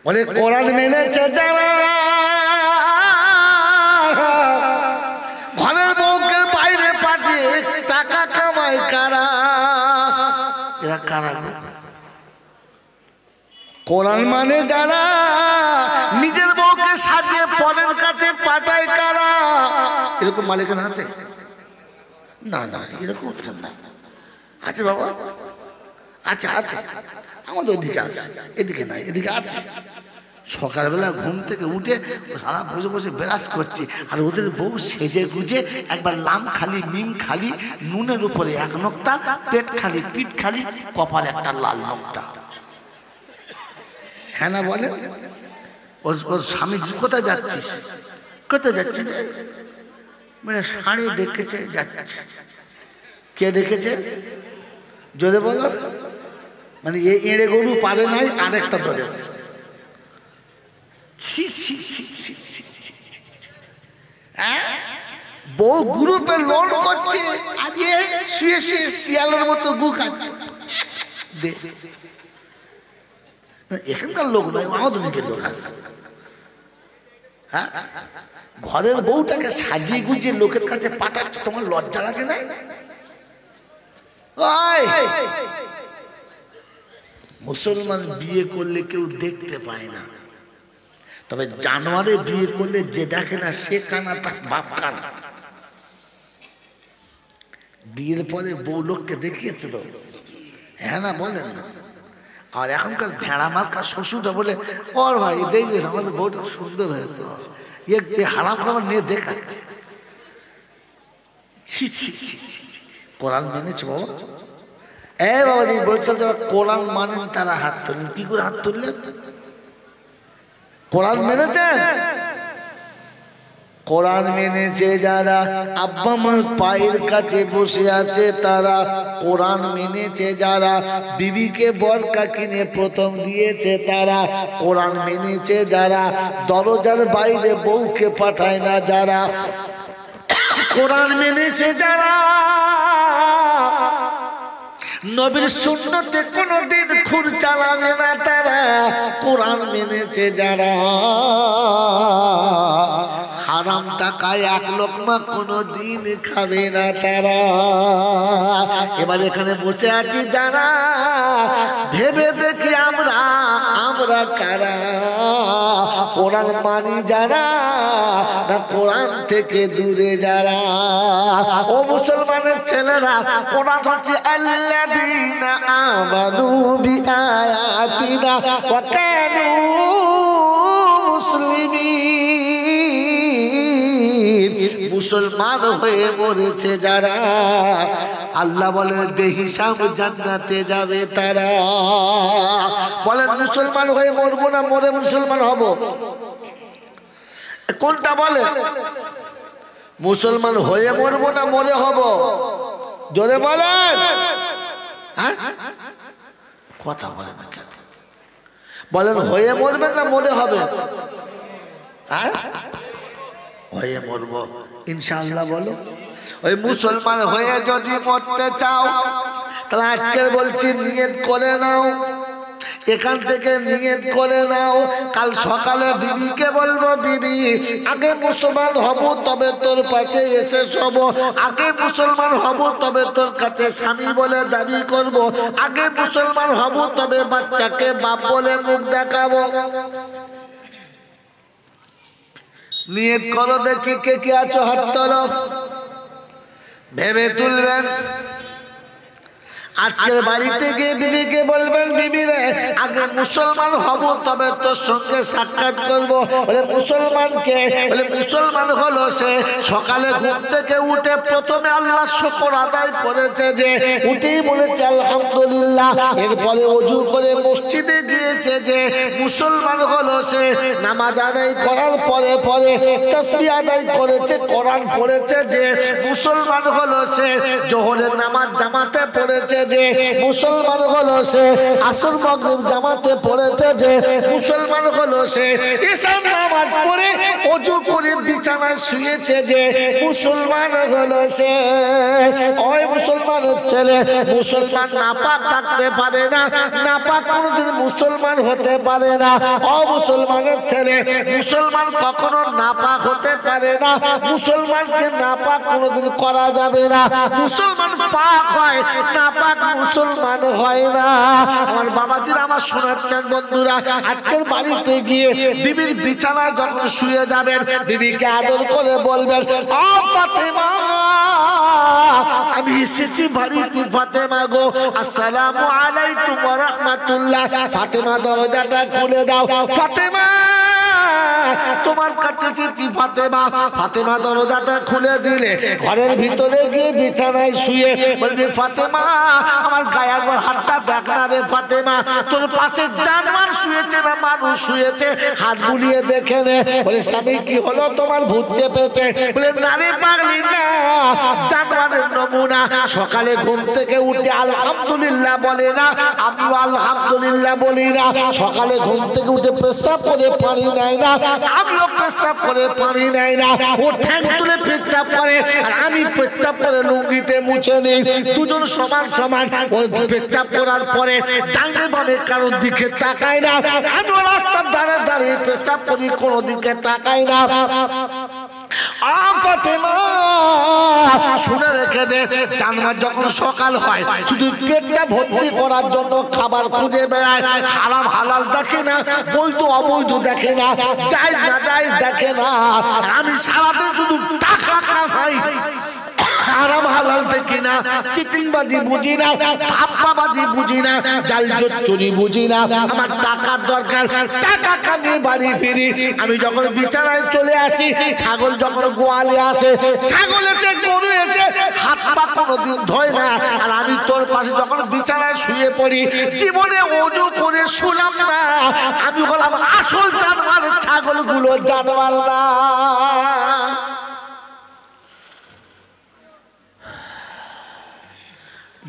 বলে কোরআন মেনেছে যারা, ঘরের বউকে বাইরে পাঠিয়ে টাকা কামায় কারা? এরা এরা কারা গো? কোরআন মানে যারা নিজের বউকে সাজিয়ে পরের কাছে পাঠায় কারা? এরকম মালিকানা আছে? না না, এরকম না আছে বাবা, আছে আছে, আমাদের ওদিকে আছে, এদিকে নাই, এদিকে আছে। সকালবেলা ঘুম থেকে উঠে সারা বসে বসে বেরাজ করছে, আর ওদের বউ সেজে গুজে একবার লাম খালি মিম খালি, নুনের উপরে এক নোক্তা, পেট খালি পিঠ খালি, কপাল একটা লাল নোক্তা। হ্যাঁ না বলে? ওর স্বামী কোথায় যাচ্ছিস? কোথায় যাচ্ছিস? মানে শাড়ি ডেকেছে যাচ্ছে। কে ডেকেছে জোরে বলো? মানে এড়ে গরু পারে নাই, আরেকটা ধরে। বউ গ্রুপে লোন করছে, আজকে শুয়ে শুয়ে শিয়ালের মতো গু খাচ্ছে। এখানকার লোক নয়, আমাদের দিকের লোক আছে। হ্যাঁ, ঘরের বউটাকে সাজিয়ে গুজিয়ে লোকের কাছে পাঠাচ্ছে, তোমার লজ্জা লাগে না? মুসলমান বিয়ে করলে কেউ দেখতে পায় না, তবে জানোয়ারে বিয়ে করলে যে দেখে না সে কানা, তার বাপ কানা। বিয়ের পরে বউ লোককে দেখিয়েছে তো? হ্যাঁ না বলেন না? আর এখনকার ভেড়া মার্কা শ্বশুরটা বলে, ওর ভাই দেখবে আমাদের বউটা সুন্দর হয়েছে, হারাম খাবার নিয়ে দেখাচ্ছে। কোরআন মেনেছে বাবা? এই বাবা দিদি বলছেন যারা কোরআন মানেন তারা হাত তুললেন। কি করে হাত তুললেন? কোরআন মেনেছেন? কোরআন মেনেছে যারা, আব্বা মার পায়ের কাছে বসে আছে তারা। কোরআন মেনেছে যারা, বিবিকে বরকা কিনে প্রথম দিয়েছে তারা। কোরআন মেনেছে যারা, দরজার বাইরে বউকে পাঠায় না যারা। কোরআন মেনেছে যারা, নবীর সুন্নতে কোনদিন খুর চালাবে না তারা। কোরআন মেনেছে যারা, হারাম টাকায় এক লোকমা কোনদিন খাবে না তারা। এবার এখানে বসে আছি যারা, ভেবে দেখি আমরা কারা? কোরআন মানি যারা, না কোরআন থেকে দূরে যারা? ও মুসলমানের ছেলেরা, কোরআন হচ্ছে আল্লাযীনা আমানু বিআয়াতিনা ওয়া কানু মুসলিমিন। মুসলমান হয়ে মরেছে যারা, আল্লাহ বলেন বেহিসাব জান্নাতে যাবে তারা। বলেন মুসলমান হয়ে মরবো না মরে মুসলমান হব? কোনটা বলেন? মুসলমান হয়ে মরবো না মরে হব? জোরে বলেন। কথা বলে না কেন? বলেন হয়ে মরবেন না মরে হবে? হ্যাঁ, হয়ে মরবো ইনশাআল্লাহ। বলো, ওই মুসলমান হয়ে যদি মরতে চাও তাহলে আজকের বলছি নিয়ত করে নাও, এখান থেকে নিয়ত করে নাও। কাল সকালে বিবিকে বলবো, বিবি আগে মুসলমান হব তবে তোর পাশে এসে শোবো, আগে মুসলমান হব তবে তোর কাছে স্বামী বলে দাবি করব, আগে মুসলমান হব তবে বাচ্চাকে বাপ বলে মুখ দেখাবো। নিয়ত করো, দেখি কে কে আছো হাত তোলো। ভেবে তুলবেন। আজকের বাড়িতে গিয়ে বিবিকে বলবেন, বিবি রে আগে মুসলমান হব তবে তোর সঙ্গে সাক্ষাৎ করবো। বলে মুসলমানকে? বলে মুসলমান হলো সে সকালে ঘুম থেকে উঠে প্রথমে আল্লাহর শুকর আদায় করেছে, যে উঠেই বলেছে আলহামদুলিল্লাহ, এরপরে ওযু করে মসজিদে গিয়েছে, যে মুসলমান হলো সে। নামাজ আদায় করার পরে পরে তাসবিহ আদায় করেছে, কোরআন পড়েছে, যে মুসলমান হলো সে। জোহরের নামাজ জামাতে পড়েছে, যে মুসলমান হলো সে। আসর মাগরিব জামাতে পড়েছে, যে মুসলমান হলো সে। ঈশার নামাজ পড়ে ওযু করে বিছানায় শুয়েছে, যে মুসলমান হলো সে। ওই মুসলমানের ছেলে, মুসলমান নাপাক থাকতে পারে না, নাপাক কোনোদিন মুসলমান হতে পারে না। ও মুসলমানের ছেলে, মুসলমান কখনো নাপাক হতে পারে না, মুসলমানকে নাপাক কোনোদিন করা যাবে না। মুসলমান পাক হয়, নাপাক পাক মুসলমান হয় না। আমার বাবাজিরা, আমার শোনাচ্ছেন বন্ধুরা, আজকের বাড়িতে গিয়ে বিবির বিছানায় যখন শুয়ে যাবেন, বিবিকে আদর করে বলবেন, ও ফাতেমা, আমি এসেছি বাড়িতে ফাতেমা গো, আসসালামু আলাইকুম ওয়া রাহমাতুল্লাহ। ফাতেমা দরজাটা খুলে দাও। ফাতেমা, তোমার কাছে এসেছি ফাতেমা। ফাতেমা দরজাটা খুলে দিলে ঘরের ভিতরে গিয়ে বিছানায় শুয়ে বলবে, ফাতেমা, আমার গায়ে হাতটা দেখ না রে ফাতেমা, তোর পাশে জানোয়ার শুয়েছে না মানুষ শুয়েছে, হাত বুলিয়ে দেখে নে। বলে, স্বামী কি হলো, তোমার ভূত চেপেছে? বলে, না রে পাগলি, না, জানোয়ারের নমুনা। সকালে ঘুম থেকে উঠে আলহামদুলিল্লাহ বলে না, আমিও আলহামদুলিল্লাহ বলি না। সকালে ঘুম থেকে উঠে পেশাব করে পানি নেয় না, আমিও পেশাব করে পানি নেয় না। ও ঠ্যাং তুলে পেচ্ছাপ করে আর আমি পেচ্ছাপ করে লুঙ্গিতে মুছে নিই। দুজন সমান সমান। ওই পেচ্ছাপ করার পরে ডাইনে বামে কারোর দিকে তাকায় না। আমিও রাস্তার ধারে দাঁড়িয়ে পেশাব করি, কোনো দিকে তাকাই না। ফাতেমা, শুনে রেখে দে, জানোয়ার যখন সকাল হয় শুধু পেটটা ভর্তি করার জন্য খাবার খুঁজে বেড়ায়। হারাম হালাল দেখে না, বৈধ অবৈধ দেখে না, জায়েজ না জায়েজ দেখে না। আমি সারাদিন শুধু টাকা খাই, হারাম হালাল দেখি না, চিটিংবাজি বুঝি না, ধাপ্পাবাজি বুঝি না, জাল চুরি বুঝি না। আমার টাকার দরকার, টাকা কামিয়ে বাড়ি ফিরি। আমি যখন বিছানায় চলে আসি, ছাগল যখন গোয়ালে আসে, ছাগল এসে গরু এসে হাত পা কোনোদিন ধোয় না। আর আমি তোর পাশে যখন বিছানায় শুয়ে পড়ি, জীবনে ওযু করে শুলাম না। আমি হলাম আসল জানোয়ার, ছাগলগুলো জানোয়ার না।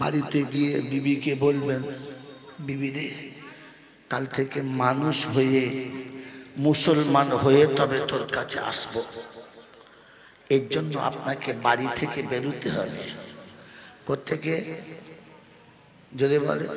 বাড়িতে গিয়ে বিবিকে বলবেন, বিবি রে, কাল থেকে মানুষ হয়ে মুসলমান হয়ে তবে তোর কাছে আসবো। এর জন্য আপনাকে বাড়ি থেকে বেরোতে হবে। কোত্থেকে? যদি বলে,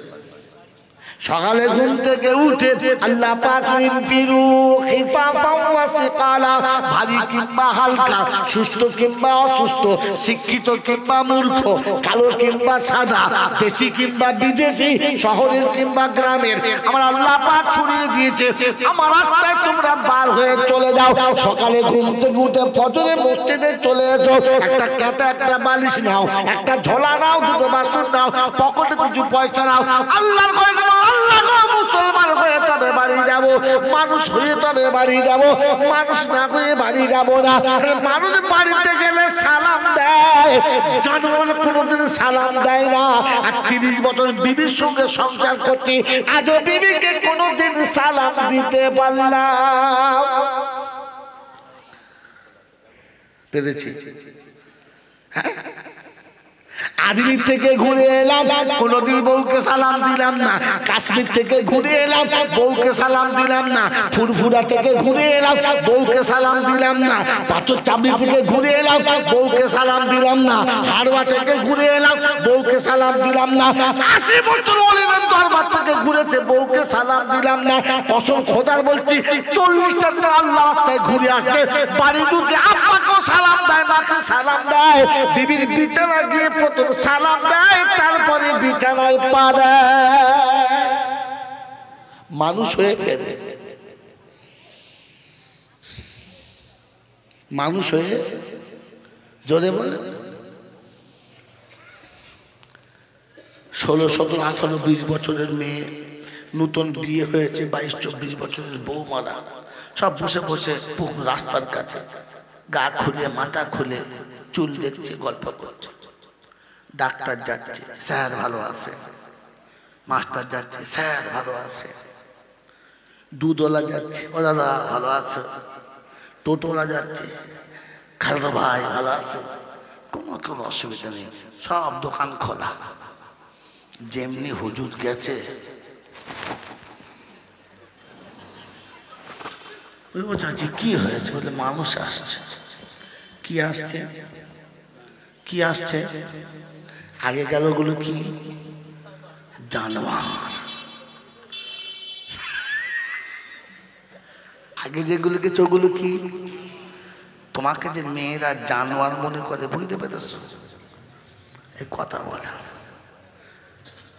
সকালে ঘুম থেকে উঠে আল্লাহ পাক ফিরু খিফাফা ওয়া সিকালা, ভারী কিংবা হালকা, সুস্থ কিংবা অসুস্থ, শিক্ষিত কিংবা মূর্খ, কালো কিংবা সাদা, দেশি কিংবা বিদেশি, শহরের কিংবা গ্রামের, আমার আল্লাহ পাক ছড়িয়ে দিয়েছে। আমার রাস্তায় তোমরা বার হয়ে চলে যাও। সকালে ঘুম থেকে উঠে ফজরে মসজিদে চলে এসো। একটা কেতা, একটা বালিশ নাও, একটা ঝোলা নাও, দুটো বাসন নাও, পকেটে কিছু পয়সা নাও। আল্লাহর ঘরে মুসলমান হয়ে তবে বাড়ি যাব, মানুষ হয়ে তবে বাড়ি যাব, মানুষ না হয়ে বাড়ি যাব না। মানুষ বাড়িতে গেলে সালাম দেয়, জানোয়ার কোনোদিন সালাম দেয় না। আর 30 বছর বিবির সঙ্গে সংসার করছি, আজও বিবিকে কোনোদিন সালাম দিতে পারলাম পেরেছি? আজমির থেকে ঘুরে এলাম, কোনদিন বউকে সালাম দিলাম না। কাশ্মীর থেকে ঘুরে এলাম, বউকে সালাম দিলাম না। ফুরফুরা থেকে ঘুরে এলাম, বউকে সালাম দিলাম না। পাথর চাবড়ি থেকে ঘুরে এলাম, বউকে সালাম দিলাম না। হাড়োয়া থেকে ঘুরে এলাম, বউকে সালাম দিলাম না। 80 বছর অলিমের দরবার থেকে ঘুরেছে, বউকে সালাম দিলাম না। কসম খোদার বলছি, 40টা দিন আল্লাহ রাস্তায় ঘুরে আসবে, বাড়ি ঢুকে আব্বাকেও সালাম দেয়, মাকে সালাম দেয়, বিবির বিছানা গিয়ে প্রথম সালাম দেয়, তারপরে বিছানায় পা দেয়। মানুষ হয়ে ফেরে, মানুষ হয়ে। জোরে বলে, 16, 17, 18, 20 বছরের মেয়ে, নতুন বিয়ে হয়েছে, 22, 24 বছরের বউ মারা, সব বসে বসে রাস্তার কাছে গা খুলে মাথা খুলে চুল দেখছে, গল্প করছে। ডাক্তার যাচ্ছে, স্যার ভালো আছে। মাস্টার যাচ্ছে, স্যার ভালো আছে। দুধওয়ালা যাচ্ছে, ও দাদা ভালো আছে। টোটোওয়ালা যাচ্ছে, খালদা ভাই ভালো আছে। কোনো অসুবিধা নেই, সব দোকান খোলা। যেমনি হুজুর গেছে, ও চাচি কি হয়েছে? বলে, মানুষ আসছে। কি আসছে? কি আসছে? আগে গেল গুলো কি? জানোয়ার। আগে যেগুলোকে ওগুলো কি? তোমাকে যে মেয়েরা জানোয়ার মনে করে, বুঝতে পেরেছ? এই কথা বলা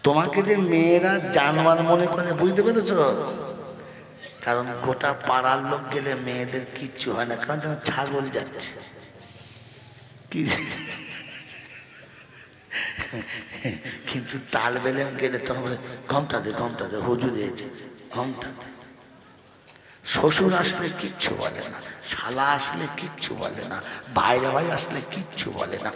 তোমাকে যে মেয়েরা জানোয়ার মনে করে বুঝতে পেরেছ? কারণ গোটা পাড়ার লোক গেলে মেয়েদের কিচ্ছু হয় না, কারণ যেন ছাগল যাচ্ছে কি। কিন্তু তাল বেলেম গেলে তখন বলে ঘমটা দে হুজুর দিয়েছে ঘমটা দে। শ্বশুর আসলে কিচ্ছু বলে না, শালা আসলে কিচ্ছু বলে না, বাইরে ভাই আসলে কিচ্ছু বলে না,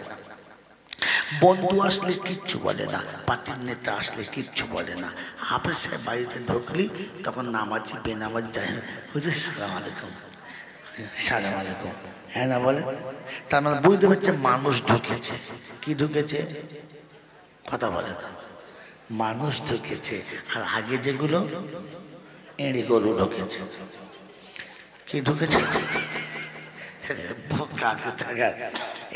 বন্ধু আসলে কিচ্ছু বলে না, পার্টির নেতা আসলে কিচ্ছু বলে না। হাফেজ বাড়িতে ঢুকলি তখন নামাজি বেনামাজি যাই হুজুর সালাম আলাইকুম সালাম আলাইকুম, হ্যাঁ না বলে, তার মানে বুঝতে পারছে মানুষ ঢুকেছে। কি ঢুকেছে? কথা বলে না, মানুষ ঢুকেছে। আর আগে যেগুলো এঁড়ি গরু ঢুকেছে। কি ঢুকেছে?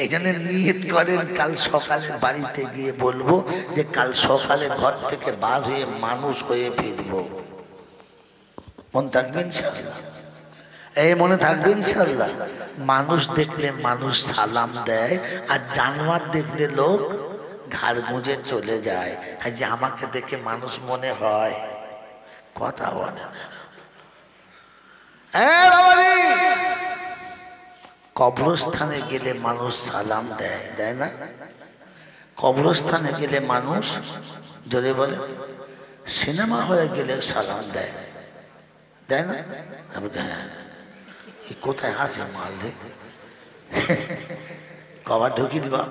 এই জন্য নিয়ত করেন কাল সকালে বাড়িতে গিয়ে বলবো যে কাল সকালে ঘর থেকে বার হয়ে মানুষ হয়ে ফিরবো। মন থাকবেন ইনশাআল্লাহ? এই মনে থাকবেন ইনশাআল্লাহ? মানুষ দেখলে মানুষ সালাম দেয়, আর জানোয়ার দেখলে লোক ঘাড় গুঁজে চলে যায়। আর যে আমাকে দেখে মানুষ মনে হয়, কথা বলে না। কবরস্থানে গেলে মানুষ সালাম দেয়, দেয় না? কবরস্থানে গেলে মানুষ যদি বলে, সিনেমা হয়ে গেলে সালাম দেয়, দেয় না? হ্যাঁ, কোথায় আছে মাল রে, কবার ঢুকি দিবা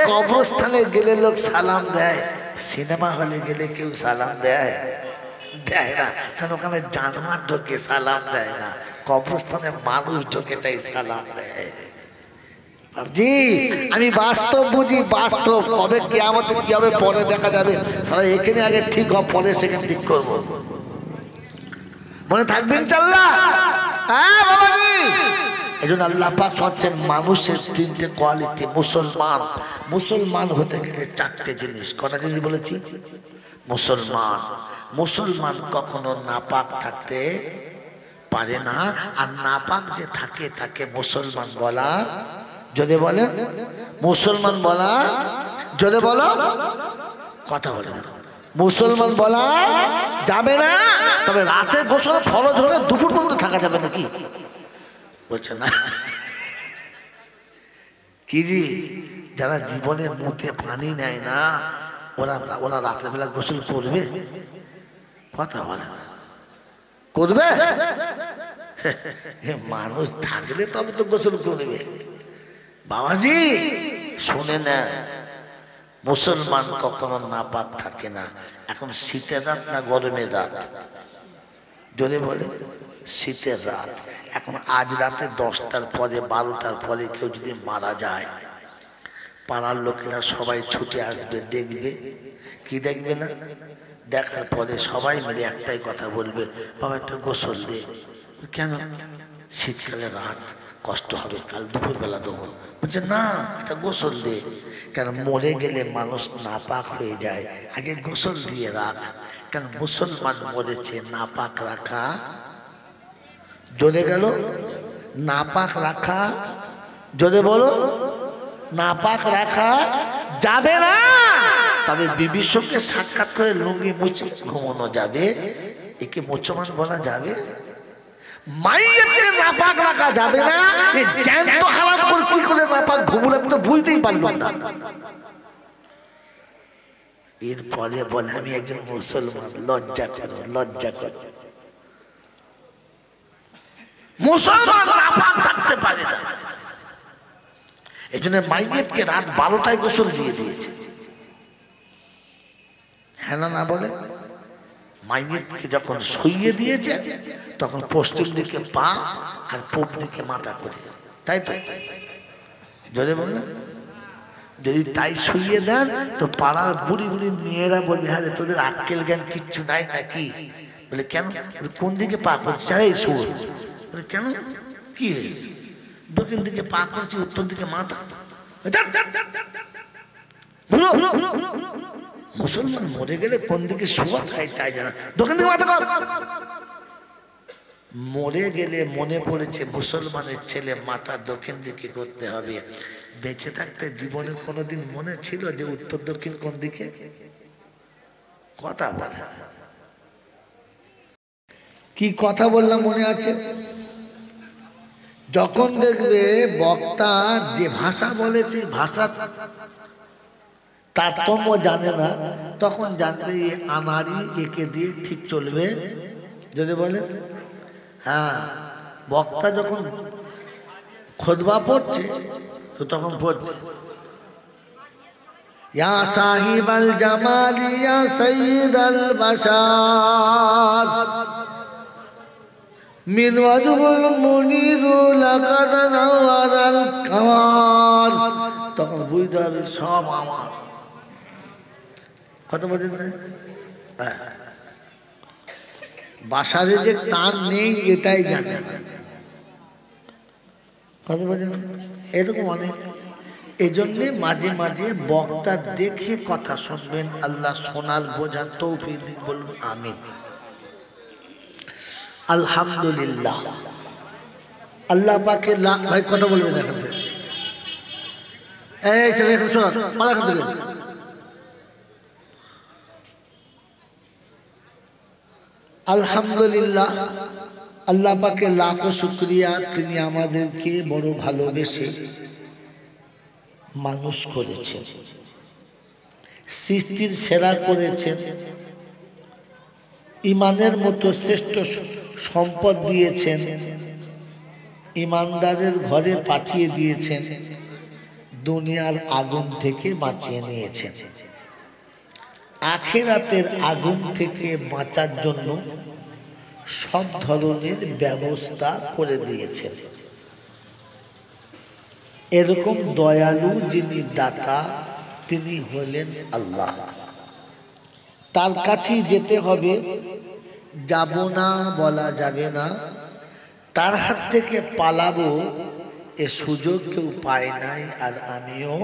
কবরস্থানে গেলে লোক সালাম দেয়, সিনেমা হলে গেলে কেউ সালাম দেয়? দেয় না। কারণ ওখানে জানোয়ার ঢোকে, সালাম দেয় না। কবরস্থানে মানুষ ঢোকে, তাই সালাম দেয়। জি, আমি বাস্তব বুঝি, বাস্তব। কবে কিয়ামতে কি হবে পরে দেখা যাবে, সারা এখানে আগে ঠিক হবে, পরে সেখানে ঠিক করবো। মনে থাকবেন ইনশাআল্লাহ? হ্যাঁ বাবাজি। এই জন্য আল্লাহ পাক হচ্ছেন মানুষের তিনটে কোয়ালিটি। মুসলমান, মুসলমান হতে গেলে চারটে জিনিস। কটা জিনিস বলেছি? মুসলমান, মুসলমান কখনো নাপাক থাকতে পারে না। আর নাপাক যে থাকে তাকে মুসলমান বলা, যদি বলে মুসলমান বলা, যদি বলো কথা বলে না, মুসলমান বলা যাবে না। তবে রাতে গোসল ফরজ হলে দুপুর পর্যন্ত থাকা যাবে নাকি? বলছে না কি জি, যারা জীবনের মুখে পানি নেয় না, ওরা ওরা রাতের বেলা গোসল করবে? কথা বলে না, করবে? মানুষ থাকলে তবে তো গোসল করবে। বাবাজি শুনে না, মুসলমান কখনো নাপাক থাকে না। এখন শীতের রাত না গরমের রাত? যদি বলে শীতের রাত। এখন আজ রাতে 10টার পরে 12টার পরে কেউ যদি মারা যায়, পাড়ার লোকেরা সবাই ছুটে আসবে, দেখবে। কি দেখবে না? দেখার পরে সবাই মিলে একটাই কথা বলবে, বাবা একটা গোসল দে। কেন? শীতকালে রাত, কষ্ট হবে, কাল দুপুরবেলা দেবো। বলছে না, এটা গোসল দে। কেন? মরে গেলে মানুষ নাপাক হয়ে যায়, আগে গোসল দিয়ে রাখ। কেন? মুসলমান মরেছে, নাপাক রাখা জ্বলে গেল, নাপাক রাখা, যদি বলো নাপাক রাখা যাবে না। তবে বিবির সঙ্গে সাক্ষাৎ করে লুঙ্গি মুছে ঘুমানো যাবে। একে মুসলমান বলা যাবে? মাইয়াতকে নাপাক রাখা যাবে না। এই জ্যান্ত হারাম করে কি করে নাপাক ঘুমুল, আমি তো বুঝতেই পারলাম না। এরপরে বলে আমি একজন মুসলমান, লজ্জা করো, লজ্জা করো। মুসলমান নাপাক থাকতে পারে না। এই জন্য মাইয়াতকে রাত 12টায় গোসল দিয়ে দিয়েছে। হ্যাঁ না বলে? মাইয়াতকে যখন শুইয়ে দিয়েছে তখন পশ্চিম দিকে পা আর পূব দিকে মাথা করে, তাই তো? যদি বলে, যদি তাই শুইয়ে দেন তো পাড়ার বুড়ি বুড়ি মেয়েরা বলবে, হ্যাঁ তোদের আক্কেল জ্ঞান কিচ্ছু নাই নাকি? বলে কেন? কোন দিকে পা করছে? এই শুয়ে। বলে কেন, কি হয়েছে? দক্ষিণ দিকে পা করছি, উত্তর দিকে মাথা। মুসলমান মরে গেলে কোন দিকে শোয়া খায় তাই জানা, দক্ষিণ দিকে মাথা কর। মরে গেলে মনে পড়েছে মুসলমানের ছেলে মাথা দক্ষিণ দিকে করতে হবে। বেঁচে থাকতে জীবনে কোনোদিন মনে ছিল যে উত্তর দক্ষিণ কোন দিকে? কথা বলে কি কথা বললাম মনে আছে? যখন দেখবে বক্তা যে ভাষা বলেছে ভাষা তারতম্য জানে না, তখন জানবে আনাড়ি একে দিয়ে ঠিক চলবে। যদি বলে হ্যাঁ, বক্তা যখন খুতবা পড়ছে তো তখন পড়ছে ইয়া সাহিবাল জামাল ইয়া সাইয়্যিদাল বাশার মিন ওয়াজহুল মুনিরু লাকাদ নাওয়ারাল কামার। তখন বুঝতে হবে সব আমার কথা বলছেন না। বাসারে যে টান নেই এটাই জানে না, কথা বলছেন। এরকম অনেক, এই জন্যে মাঝে মাঝে বক্তা দেখে কথা শুনবেন। আল্লাহ শোনার বোঝার তৌফিক দিক, বলুন আমিন। আলহামদুলিল্লাহ। আল্লাহ পাকে ভাই কথা বলবেন এখান থেকে, এই ছেলে এখন শোনান এখান থেকে। আলহামদুলিল্লাহ, আল্লাহ পাকে লাখো শুকরিয়া, তিনি আমাদেরকে বড় ভালোবেসে মানুষ করেছেন, সৃষ্টির সেরা করেছেন, ইমানের মতো শ্রেষ্ঠ সম্পদ দিয়েছেন, ইমানদারের ঘরে পাঠিয়ে দিয়েছেন, দুনিয়ার আগুন থেকে বাঁচিয়ে নিয়েছেন, আখিরাতের আগুন থেকে বাঁচার জন্য সব ধরনের ব্যবস্থা করে দিয়েছেন। এরকম দয়ালু যিনি দাতা, তিনি হলেন আল্লাহ। তার কাছেই যেতে হবে, যাব না বলা যাবে না। তার হাত থেকে পালাবো এ সুযোগ কেউ পায় নাই, আর আমিও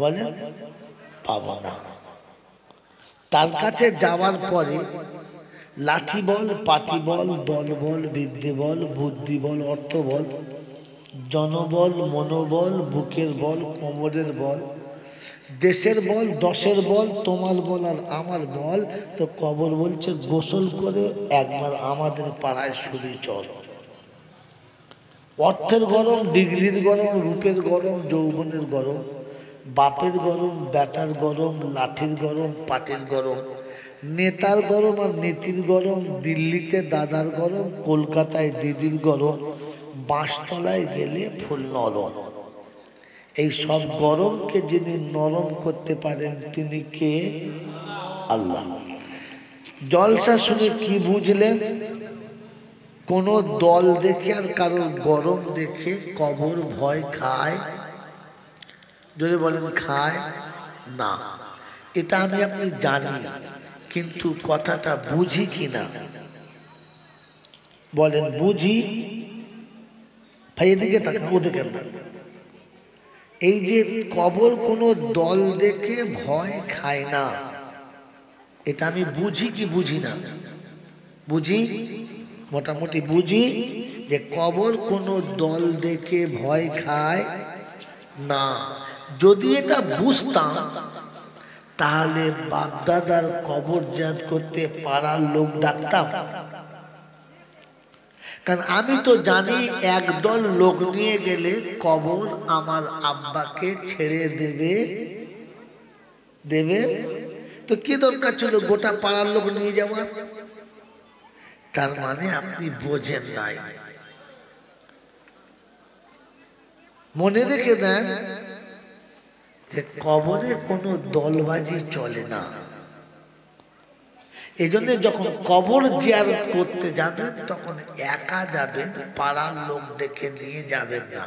বলে পাব না। তার কাছে যাওয়ার পরে লাঠি বল, পাটি বল, দল বল, বিদ্যে বল, বুদ্ধি বল, অর্থ বল, জনবল, মনোবল, বুকের বল, কোমরের বল, দেশের বল, দশের বল, তোমার বল আর আমার বল, তো কবর বলছে গোসল করে একবার আমাদের পাড়ায় শুধু চল। অর্থের গরম, ডিগ্রির গরম, রূপের গরম, যৌবনের গরম, বাপের গরম, বেটার গরম, লাঠির গরম, পাটের গরম, নেতার গরম আর নীতির গরম, দিল্লিতে দাদার গরম, কলকাতায় দিদির গরম, বাঁশতলায় গেলে ফুল নরম। এই সব গরমকে যিনি নরম করতে পারেন তিনি কে? আল্লাহ। জলসা শুনে কি বুঝলেন? কোন দল দেখে আর কারোর গরম দেখে কবর ভয় খায়? যদি বলেন খায় না, এটা আমি আপনি জানি, কিন্তু কথাটা বুঝি কিনা বলেন? বুঝি? ভাই এদিকে তাকান, ওদিকে না। এই যে কবর কোন দল দেখে ভয় খায় না, এটা আমি বুঝি কি বুঝি না? বুঝি, মোটামুটি বুঝি যে কবর কোন দল দেখে ভয় খায় না। যদি এটা বুঝতাম তাহলে বাপদাদার কবর জিয়ারত করতে পাড়ার লোক ডাকতাম। কারণ আমি তো জানি একদল লোক নিয়ে গেলে কবর আমার আব্বাকে ছেড়ে দেবে, তো কি দরকার ছিল গোটা পাড়ার লোক নিয়ে যাওয়ার? তার মানে আপনি বোঝেন নাই। মনে রেখে দেন যে কবরে কোনো দলবাজি চলে না। এই জন্য যখন কবর জিয়ারত করতে যাবেন তখন একা যাবেন, পাড়ার লোক ডেকে নিয়ে যাবেন না।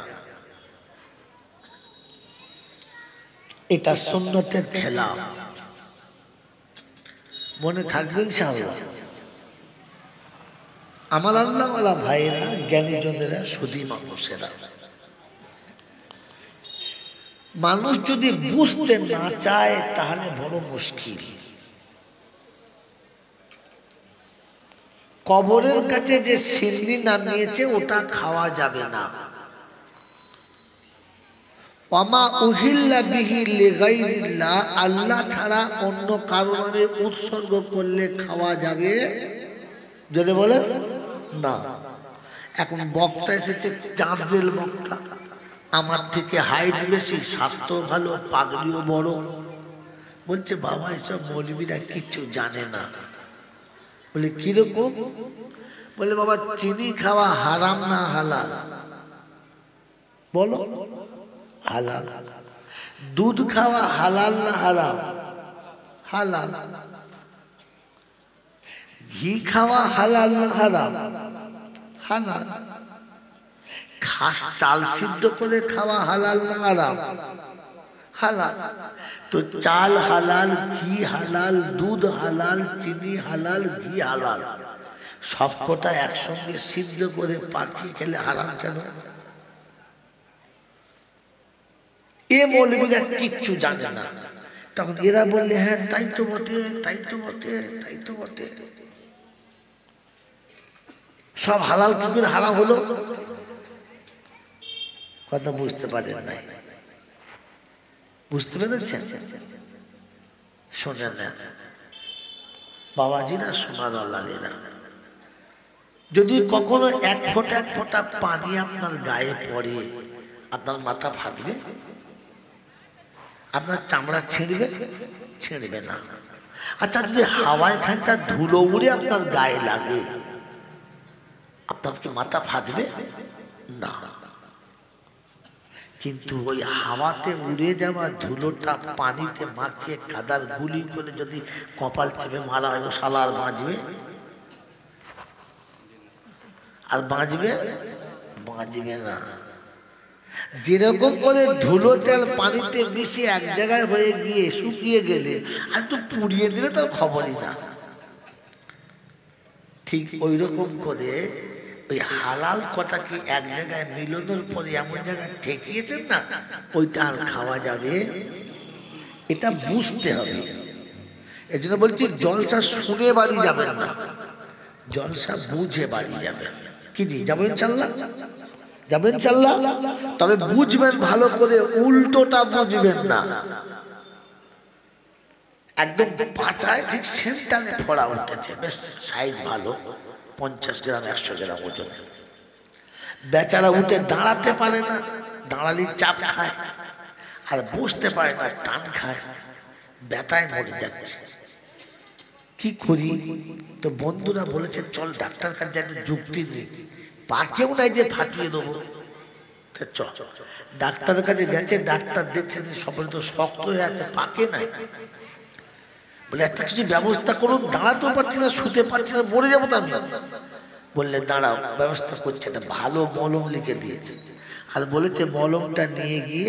এটা সুন্নতের খেলাফ। মনে থাকবেন ইনশাআল্লাহ। আমার আল্লাহওয়ালা ভাইয়েরা, জ্ঞানীজনেরা, সুধী মানুষেরা, মানুষ যদি বুঝতে না চায় তাহলে বড় মুশকিল। কবরের কাছে যে সিন্নি নামিয়েছে ওটা খাওয়া যাবে না। ওয়ামা উহিল্লা বিহি লিগাইরিল্লাহ, আল্লাহ ছাড়া অন্য কারো নামে উৎসর্গ করলে খাওয়া যাবে যদি বলে না। এখন বক্তা এসেছে চাঁদের বক্তা, আমার থেকে হাইট বেশি, স্বাস্থ্য ভালো, পাগড়িও বড়। বলছে বাবা এসব মৌলবীরা কিচ্ছু জানে না। বলে কিরকম? বলে বাবা চিনি খাওয়া হারাম না হালাল? বলো হালাল। দুধ খাওয়া হালাল না হারাম? হালাল। ঘি খাওয়া হালাল না হারাম? হালাল। খাস চাল সিদ্ধ করে খাওয়া হালাল না হারাম? হালাল। তো চাল হালাল, ঘি হালাল, দুধ হালাল, চিনি হালাল, ঘি হালাল, সবকটা একসঙ্গে সিদ্ধ করে পাকিয়ে খেলে হারাম কেন? এ মৌলবীরা কিচ্ছু জানে না। তখন এরা বললে হ্যাঁ তাই তো বটে, তাই তো বটে, তাই তো বটে। সব হালাল কি করে হারাম হলো? কথা বুঝতে পারেন নাই? বুঝতে পেরেছেন? শোনে না বাবাজিরা, সোনার আল্লাহরা, যদি কখনো এক ফোঁটা পানি আপনার গায়ে পড়ে, আপনার মাথা ফাটবে? আপনার চামড়া ছিঁড়বে? ছিঁড়বে না। আচ্ছা যদি হাওয়ায় খানটা ধুলো উড়ে আপনার গায়ে লাগে, আপনার কি মাথা ফাটবে? না। কিন্তু ওই হাওয়াতে উড়ে যাওয়া ধুলোটা পানিতে মাখিয়ে কাদার গুলি করে যদি কপাল চেপে মারা হয়, শালা আর বাঁচবে? আর বাঁচবে? বাঁচবে না। যেরকম করে ধুলোতে আর পানিতে মিশে এক জায়গায় হয়ে গিয়ে শুকিয়ে গেলে আর একটু পুড়িয়ে দিলে তার খবরই না। ঠিক ওই রকম করে ওই হালাল কটাকে এক জায়গায় মিলনের পরে এমন জায়গায় ঠেকিয়েছেন না, ওইটা আর খাওয়া যাবে? এটা বুঝতে হবে। এই জন্য বলছি জলসা শুনে বাড়ি যাবেন না, জলসা বুঝে বাড়ি যাবেন। কি দি যাবেন? ইনশাল্লাহ যাবেন ইনশাল্লাহ। তবে বুঝবেন ভালো করে, উল্টোটা বুঝবেন না। একদম পাচায় ঠিক সেন্টারে ফোড়া উঠেছে, বেশ সাইজ ভালো, 50 গ্রাম 100 গ্রাম ওজনের। বেচারা উঠে দাঁড়াতে পারে না, দাঁড়ালি চাপ খায়, আর বসতে পারে না, টান খায়, ব্যথায় মরে যাচ্ছে। কি করি? তো বন্ধুরা বলেছে চল ডাক্তার কাছে একটা যুক্তি নেই, পাকেও নাই যে ফাটিয়ে দেবো। ডাক্তারের কাছে গেছে, ডাক্তার দেখছে সবাই তো শক্ত হয়ে আছে, পাকে নাই। বলে একটা কিছু ব্যবস্থা করুন, দাঁড়াতেও পারছি না, শুতে পারছি না, মরে যাবো তো আমি। বললে দাঁড়াও, ব্যবস্থা করছে, একটা ভালো মলম লিখে দিয়েছে, আর বলেছে মলমটা নিয়ে গিয়ে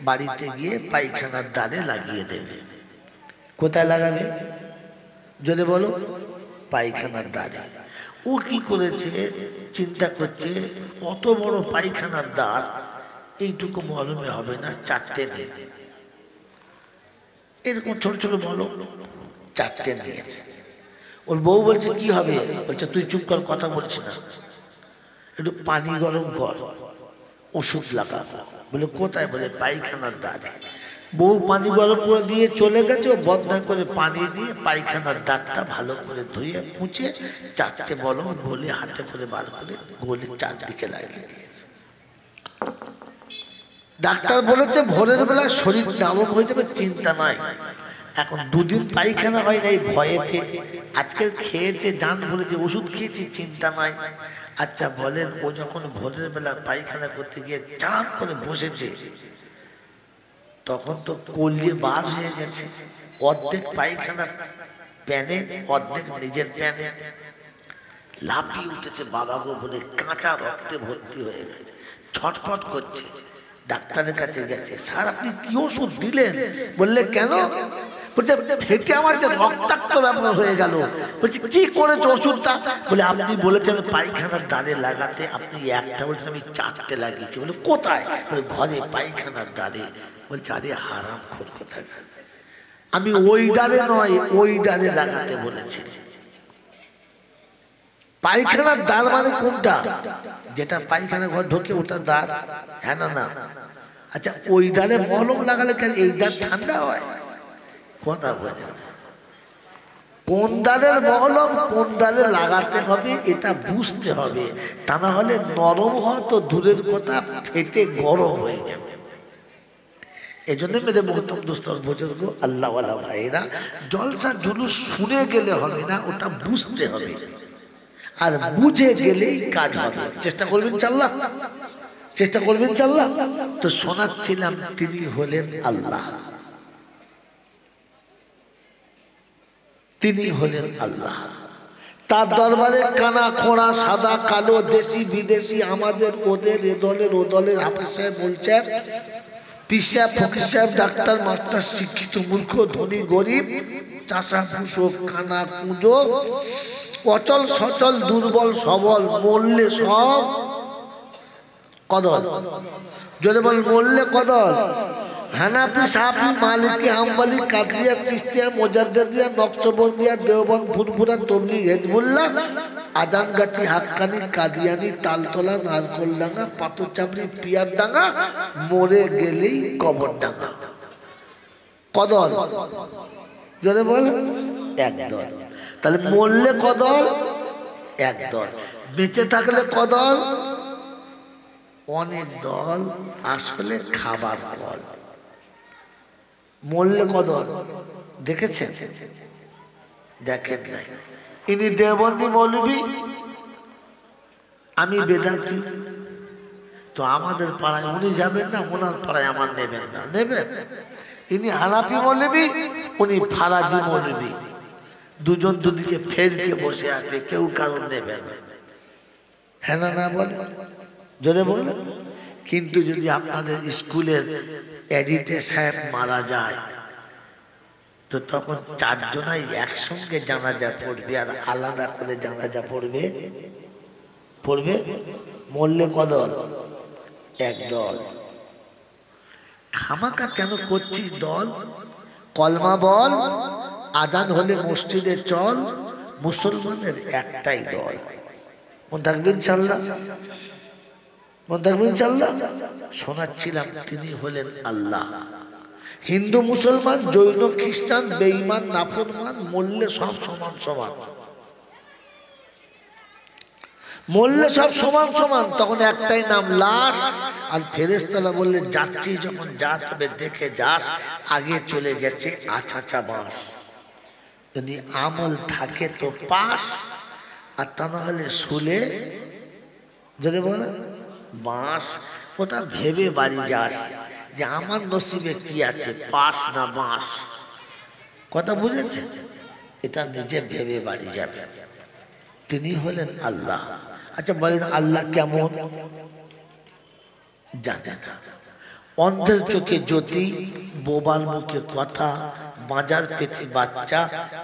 বাড়িতে গিয়ে পায়খানার দ্বারে লাগিয়ে দেবে। কোথায় লাগাবে? যদি বলো পায়খানার দ্বারে। ও কি করেছে, চিন্তা করছে অত বড় পায়খানার দ্বার, এইটুকু মলমে হবে না, 4টে নেই। এরকম ছোট ছোট মলম 4টে নিয়েছে। ওর বউ বলছে কি হবে? বলছে তুই চুপ কর, কথা বলছি না, একটু পানি গরম কর, ওষুধ লাগাবো। বলে কোথায়? বলে পায়খানার দ্বারে। বউ পানি গরম করে দিয়ে চলে গেছে, ও বদনা করে পানি দিয়ে পায়খানার দাঁতটা ভালো করে ধুয়ে মুছে 4টে মলম গলে হাতে করে বার করে গলে 4দিকে লাগিয়ে দিয়েছে। ডাক্তার বলেছে ভোরের বেলা শরীর নরম হয়ে যাবে, চিন্তা নাই। এখন 2 দিন পায়খানা হয় না এই ভয়েতে, আজকে খেয়েছে জান বলেছে ওষুধ খেয়েছি, চিন্তা নাই। আচ্ছা বলেন, ও যখন ভোরের বেলা পায়খানা করতে গিয়ে চাপ করে বসেছে, তখন তো কলিয়ে বার হয়ে গেছে, অর্ধেক পায়খানা প্যানে, অর্ধেক নিজের প্যানে। লাফিয়ে উঠেছে বাবা গো বলে, কাঁচা রক্তে ভর্তি হয়ে গেছে, ছটফট করছে। ডাক্তারের কাছে গেছে, স্যার আপনি কি ওষুধ দিলেন? বললে কেন? বলছে ফেটে আমার যে রক্তাক্ত ব্যাপার হয়ে গেল। বলছি কি করেছো ওষুধটা? বলে আপনি বলেছেন পায়খানার দ্বারে লাগাতে, আপনি একটা বলছেন, আমি 4টে লাগিয়েছি। বলে কোথায়? বলে ঘরে পায়খানার দ্বারে। বলছে আরে হারাম খোর কোথাকার, আমি ওই দ্বারে নয়, ওই দ্বারে লাগাতে বলেছি। পায়খানার দ্বার মানে কোনটা? যেটা পায়খানা ঘর ঢোকে ওটা দ্বার? হ্যাঁ না না। আচ্ছা ওই দ্বারে মলম লাগালে কেন এই দ্বার ঠান্ডা হয়? কথা বোঝে না। কোন দ্বারের মলম কোন দ্বারে লাগাতে হবে এটা বুঝতে হবে, তা না হলে নরম হওয়া তো দূরের কথা, ফেটে গরম হয়ে যাবে। এই জন্য মেরে মোহতরম দোস্তর বুজুর্গ আল্লাহওয়ালা ভাইরা, জলসা জুলুস শুনে গেলে হবে না, ওটা বুঝতে হবে, আর বুঝে গেলেই কাজ হবে। চেষ্টা করবেন ইনশাআল্লাহ, চেষ্টা করবেন ইনশাআল্লাহ। তো শোনাচ্ছিলাম তিনি হলেন আল্লাহ, তিনি হলেন আল্লাহ। তার দরবারে কানা খোঁড়া সাদা কালো দেশি বিদেশি আমাদের ওদের এ দলের ও দলের হাফেজ সাহেব বলছেন, পীর সাহেব ফকির সাহেব ডাক্তার মাস্টার শিক্ষিত মূর্খ ধনী গরিব চাষা পুষো কানা কুঁজো অচল সচল দুর্বল সবল মরলে সব কদল। যদি বল মরলে কদল, হানাফি সাফি মালিকি হাম্বলি কাদরিয়া চিশতিয়া মুজাদ্দিদিয়া নকশবন্দিয়া দেওবন্দ ফুরফুরা তবলিগ হিজবুল্লাহ আজানগাছি হাক্কানি কাদিয়ানি তালতলা নারকলডাঙ্গা পাথরচাপড়ি পিয়ারডাঙ্গা মরে গেলেই কবরডাঙ্গা। কদল যদি বল একদল, তাহলে মরলে কদল একদল, বেঁচে থাকলে কদল অনেক দল, আসলে খাবার কল। মরলে কদল দেখেছেন? দেখেন নাই। ইনি দেওবন্দি মৌলবী, আমি বেদাতি, তো আমাদের পাড়ায় উনি যাবেন না, ওনার পাড়ায় আমার নেবেন না, নেবেন? ইনি হানাফি মৌলবী, উনি ফারাজি মৌলবী, দুজন দুদিকে ফেরকে বসে আছে, কেউ কারণ নেবেন না। হ্যাঁ না না বলে যদি বলে। কিন্তু যদি আপনাদের স্কুলের এডিটর সাহেব মারা যায় তো তখন চারজনাই একসঙ্গে জানাজা পড়বে, আর আলাদা করে জানাজা পড়বে পড়বে। মরলে কদল একদল। খামাকা কেন করছিস দল? কলমা বল, আজান হলে মসজিদে চল, মুসলমানের একটাই দল। মন থাকবে ইনশাআল্লাহ, মন থাকবে ইনশাআল্লাহ। শোনাচ্ছিলাম তিনি হলেন আল্লাহ। হিন্দু মুসলমান জৈন খ্রিস্টান বেঈমান নাফরমান মরলে সব সমান সমান, মরলে সব সমান সমান। তখন একটাই নাম লাশ। আর ফেরেশতারা বললে যাচ্ছি যখন যা, তবে দেখে যাস আগে চলে গেছে আছাছা বাঁশ। যদি আমল থাকে তো পাস, আর তা না হলে শুলে যদি বলে বাঁশ। ওটা ভেবে বাড়ি যাস যে আমার নসিবে কি আছে, পাস না বাঁশ। কথা বুঝেছে? এটা নিজে ভেবে বাড়ি যাবে। তিনি হলেন আল্লাহ। আচ্ছা বলেন আল্লাহ কেমন? জানে না। অন্ধের চোখে জ্যোতি, বোবার মুখে কথা, বাজার পেতে বাচ্চা,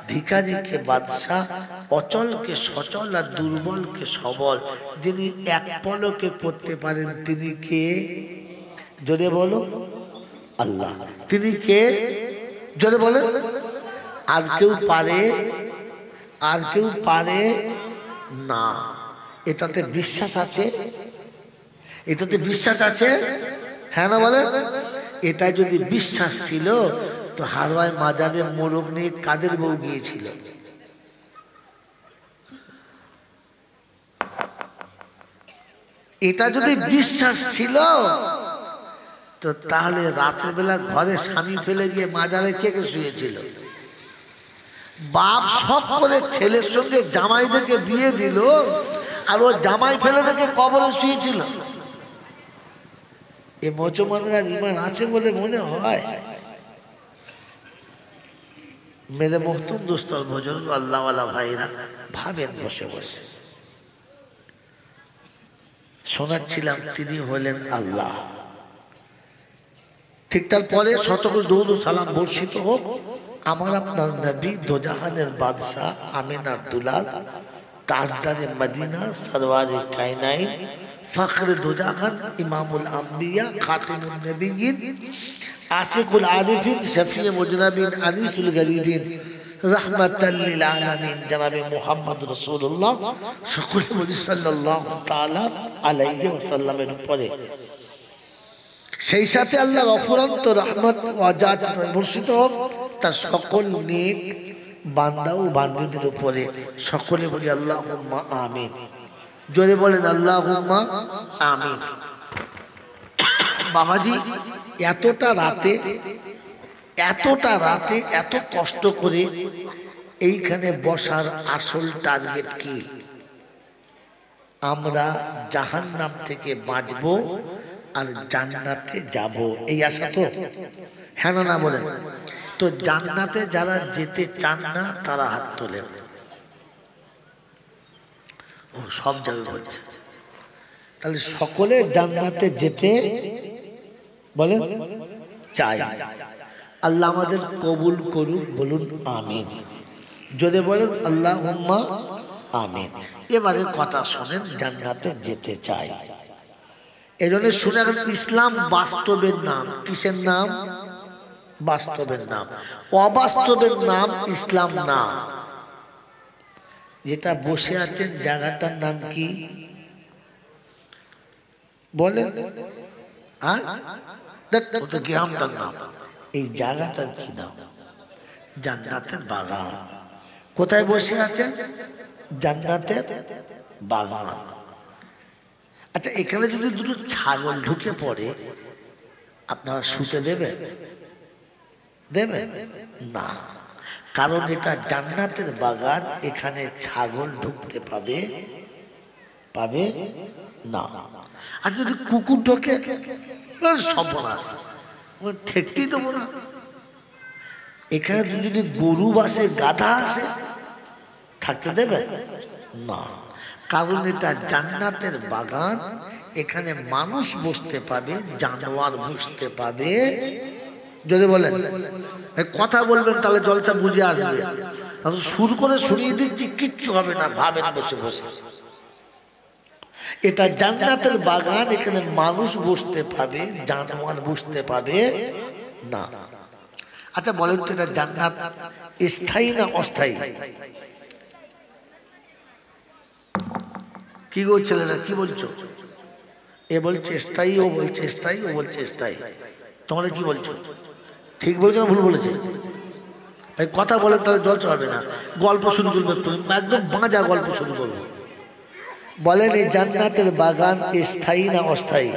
ভিখারিকে বাদশাহ, অচলকে সচল আর দুর্বলকে সবল, যিনি এক পলকে করতে পারেন তিনি কে? জোরে বলো আল্লাহ। তিনি কে? জোরে বলে। আর কেউ পারে? আর কেউ পারে না। এটাতে বিশ্বাস আছে? এটাতে বিশ্বাস আছে? হ্যাঁ না বলে। এটা যদি বিশ্বাস ছিল তো হারওয়ায় মাজারে মোরগ নিয়ে কাদের বউ গিয়েছিল? এটা যদি বিশ্বাস ছিল তো তাহলে রাতের বেলা ঘরে স্বামী ফেলে গিয়ে মাজারে কে কে শুয়েছিল? বাপ সব করে ছেলের সঙ্গে জামাই দেখে বিয়ে দিল, আর ও জামাই ফেলে দেখে কবরে শুয়েছিল। এ মুসলমানরা ঈমান আছে বলে মনে হয়? মেরে মুহতরম দোস্তর বুজুর্গ আল্লাহওয়ালা ভাইরা ভাবেন বসে বসে। শোনাচ্ছিলাম তিনি হলেন আল্লাহ। ঠিক তারপরে শতকর দরুদ ও সালাম বর্ষিত হোক আমার আপনার নবী, দোজাহানের বাদশাহ, আমিনার দুলাল, তাজদারে মদিনা, সরওয়ারে কায়নাইন, ফখরে দোজাহান, ইমামুল আম্বিয়া, খাতিমুন নবিয়্যিন, আশিকুল আরিফিন, শফিয়ে মুজনাবিন, আনিসুল গরিবিন, রাহমাতাল লিল আলামিন জনাবে মুহাম্মদ রাসূলুল্লাহ সকলে বলি সাল্লাল্লাহু তাআলা আলাইহি ওয়াসাল্লামের উপরে। সেই সাথে আল্লাহর অফুরন্ত রহমত ওয়াজাত বর্ষিত হোক তার সকল নেক বান্দা ও বান্দীদের উপরে। সকলে বলি আল্লাহুম্মা আমিন। জোরে বলেন আল্লাহুম্মা আমিন। বাবাজি এতটা রাতে এত কষ্ট করে এইখানে বসার আসল টার্গেট কি? আমরা জাহান্নাম থেকে বাঁচবো আর জান্নাতে যাব, এই আশা তো? হ্যাঁ না বলেন তো? জান্নাতে যারা যেতে চান না তারা হাত তোলেন। ও সব যাবে বলছে। তাহলে সকলে জান্নাতে যেতে বলে চাই। আল্লাহ আমাদের কবুল করুক, বলুন আমিন। যদি বলেন আল্লাহুম্মা আমিন। এবারে কথা শোনেন, জান্নাতে যেতে চাই এজন্য শুনে রাখেন, ইসলাম বাস্তবের নাম। কিসের নাম? বাস্তবের নাম। অবাস্তবের নাম ইসলাম না। যেটা বসে আছেন জায়গাটার নাম কি বলে? গ্রামটার নাম। এই জায়গাটার কি নাম? জান্নাতের বাগান। কোথায় বসে আছেন? জান্নাতের বাগান। আচ্ছা, এখানে যদি দুটো ছাগল ঢুকে পড়ে আপনারা শুতে দেবেন? দেবেন না, কারণ এটা জান্নাতের বাগান, এখানে ছাগল ঢুকতে পাবে না। আর যদি কুকুর ঢোকে সর্বনাশ, ঠেকতেই দেবো না। এখানে যদি গরু বাসে, গাধা আসে, থাকতে দেবে না, কারণ এটা জান্নাতের বাগান। এখানে মানুষ বসতে পাবে, জানোয়ার বসতে পাবে। যদি বলেন কথা বলবেন তাহলে জলসা বুঝে আসবে। সুর করে শুনিয়ে দিচ্ছি, কিচ্ছু হবে না, ভাবেন বসে বসে। এটা জান্নাতের বাগান, এখানে মানুষ বসতে পাবে, জানোয়ার বসতে পাবে না। আচ্ছা বলেন তো, এটা জান্নাত স্থায়ী না অস্থায়ী? কি গো ছেলেরা, কি বলছো? এ বলছে স্থায়ী, ও বলছে স্থায়ী, ও বলছে স্থায়ী। তোমরা কি বলছো? ঠিক বলছো না ভুল বলেছে? ভাই কথা বলে তাহলে জলসা হবে না। গল্প শুরু করবো, একদম বাঁজা গল্প শুরু করবো। বলেন এই জান্নাতের বাগান স্থায়ী না অস্থায়ী?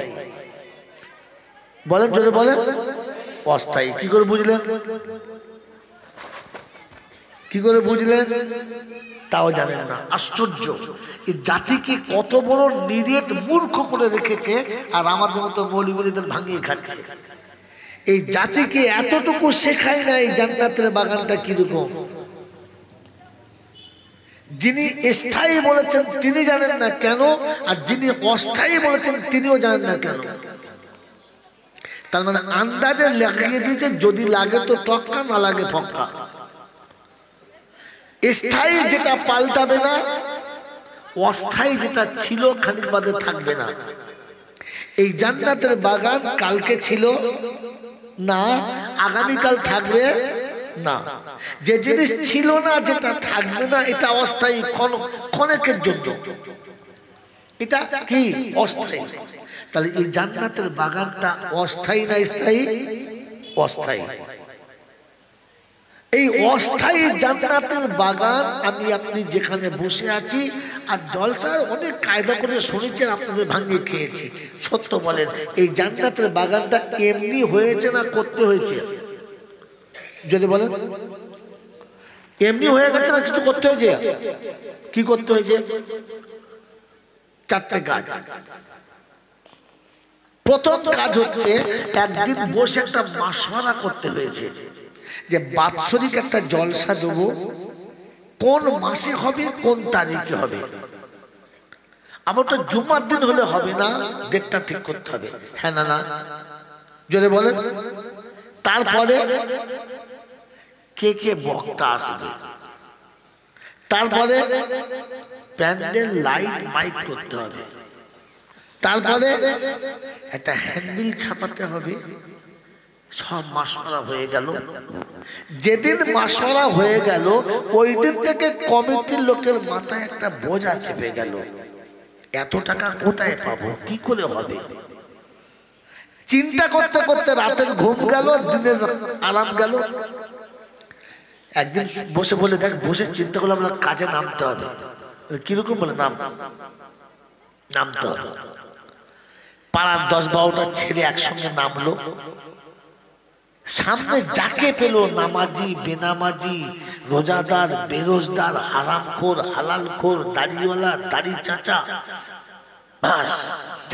বলেন, যদি বলেন অস্থায়ী। কি করে বুঝলেন? কি করে বুঝলেন? তাও জানেন না। আশ্চর্য, এই জাতিকে কত বড় নিরেট মূর্খ করে রেখেছে, আর আমাদের মতো মৌলবীদের ভাঙিয়ে খাচ্ছে। এই জাতিকে এতটুকু শেখায় না এই জান্নাতের বাগানটা কিরকম। যিনি স্থায়ী বলেছেন তিনি জানেন না কেন, আর যিনি অস্থায়ী বলেছেন তিনিও জানেন না কেন। তার মানে আন্দাজে লাগিয়ে দিয়েছে, যদি লাগে তো টক্কা, না লাগে ফক্কা। স্থায়ী যেটা পাল্টাবে না, অস্থায়ী যেটা ছিল খানিক বাদে থাকবে না। এই জান্নাতের বাগান কালকে ছিল না, আগামীকাল থাকবে না। যে জিনিস ছিল না, যেটা থাকবে না, এটা অস্থায়ী, ক্ষণিকের জন্য। এটা কি? অস্থায়ী। তাহলে এই জান্নাতের বাগানটা অস্থায়ী না স্থায়ী? অস্থায়ী। এই অস্থায়ী জান্নাতের বাগান আমি আপনি যেখানে বসে আছি, আর জলসার অনেক কায়দা করে শুনেছেন, আপনাদের ভাঙিয়ে খেয়েছি। সত্য বলেন, এই জান্নাতের বাগানটা এমনি হয়েছে না করতে হয়েছে? যদি বলেন এমনি হয়ে গেছে না কিছু করতে হয়েছে? কি করতে হয়েছে? চারটে কাজ। প্রথম কাজ হচ্ছে একদিন বসে একটা মাসওয়ারা করতে হয়েছে যে বাৎসরিক একটা জলসা দেবো, কোন মাসে হবে, কোন তারিখে হবে। আবার তো জুমার দিন হলে হবে না, ডেটটা ঠিক করতে হবে। হ্যাঁ না? যদি বলেন তারপরে কে কে বক্তা আসবে, তারপরে প্যান্ডেল, লাইট, মাইক করতে হবে, তারপরে একটা হ্যান্ডবিল ছাপাতে হবে। সব মাসওয়ারা হয়ে গেল। যেদিন মাসওয়ারা হয়ে গেল ওই দিন থেকে কমিটির লোকের মাথায় একটা বোঝা চেপে গেল, এত টাকা কোথায় পাবো, কি করে হবে। চিন্তা করতে করতে রাতের ঘুম গেল, দিনের আরাম গেল। একদিন বসে বলে দেখ, বসে চিন্তা করলে আমরা কাজে নামতে হবে। কিরকম বলে নামতে হবে। পাড়ার 10-12টা ছেলে একসঙ্গে নামলো। সামনে যাকে পেল, নামাজি বেনামাজি, রোজাদার বেরোজদার, হারামখোর হালালখোর, দাড়িওয়ালা দাড়ি চাচা, বাস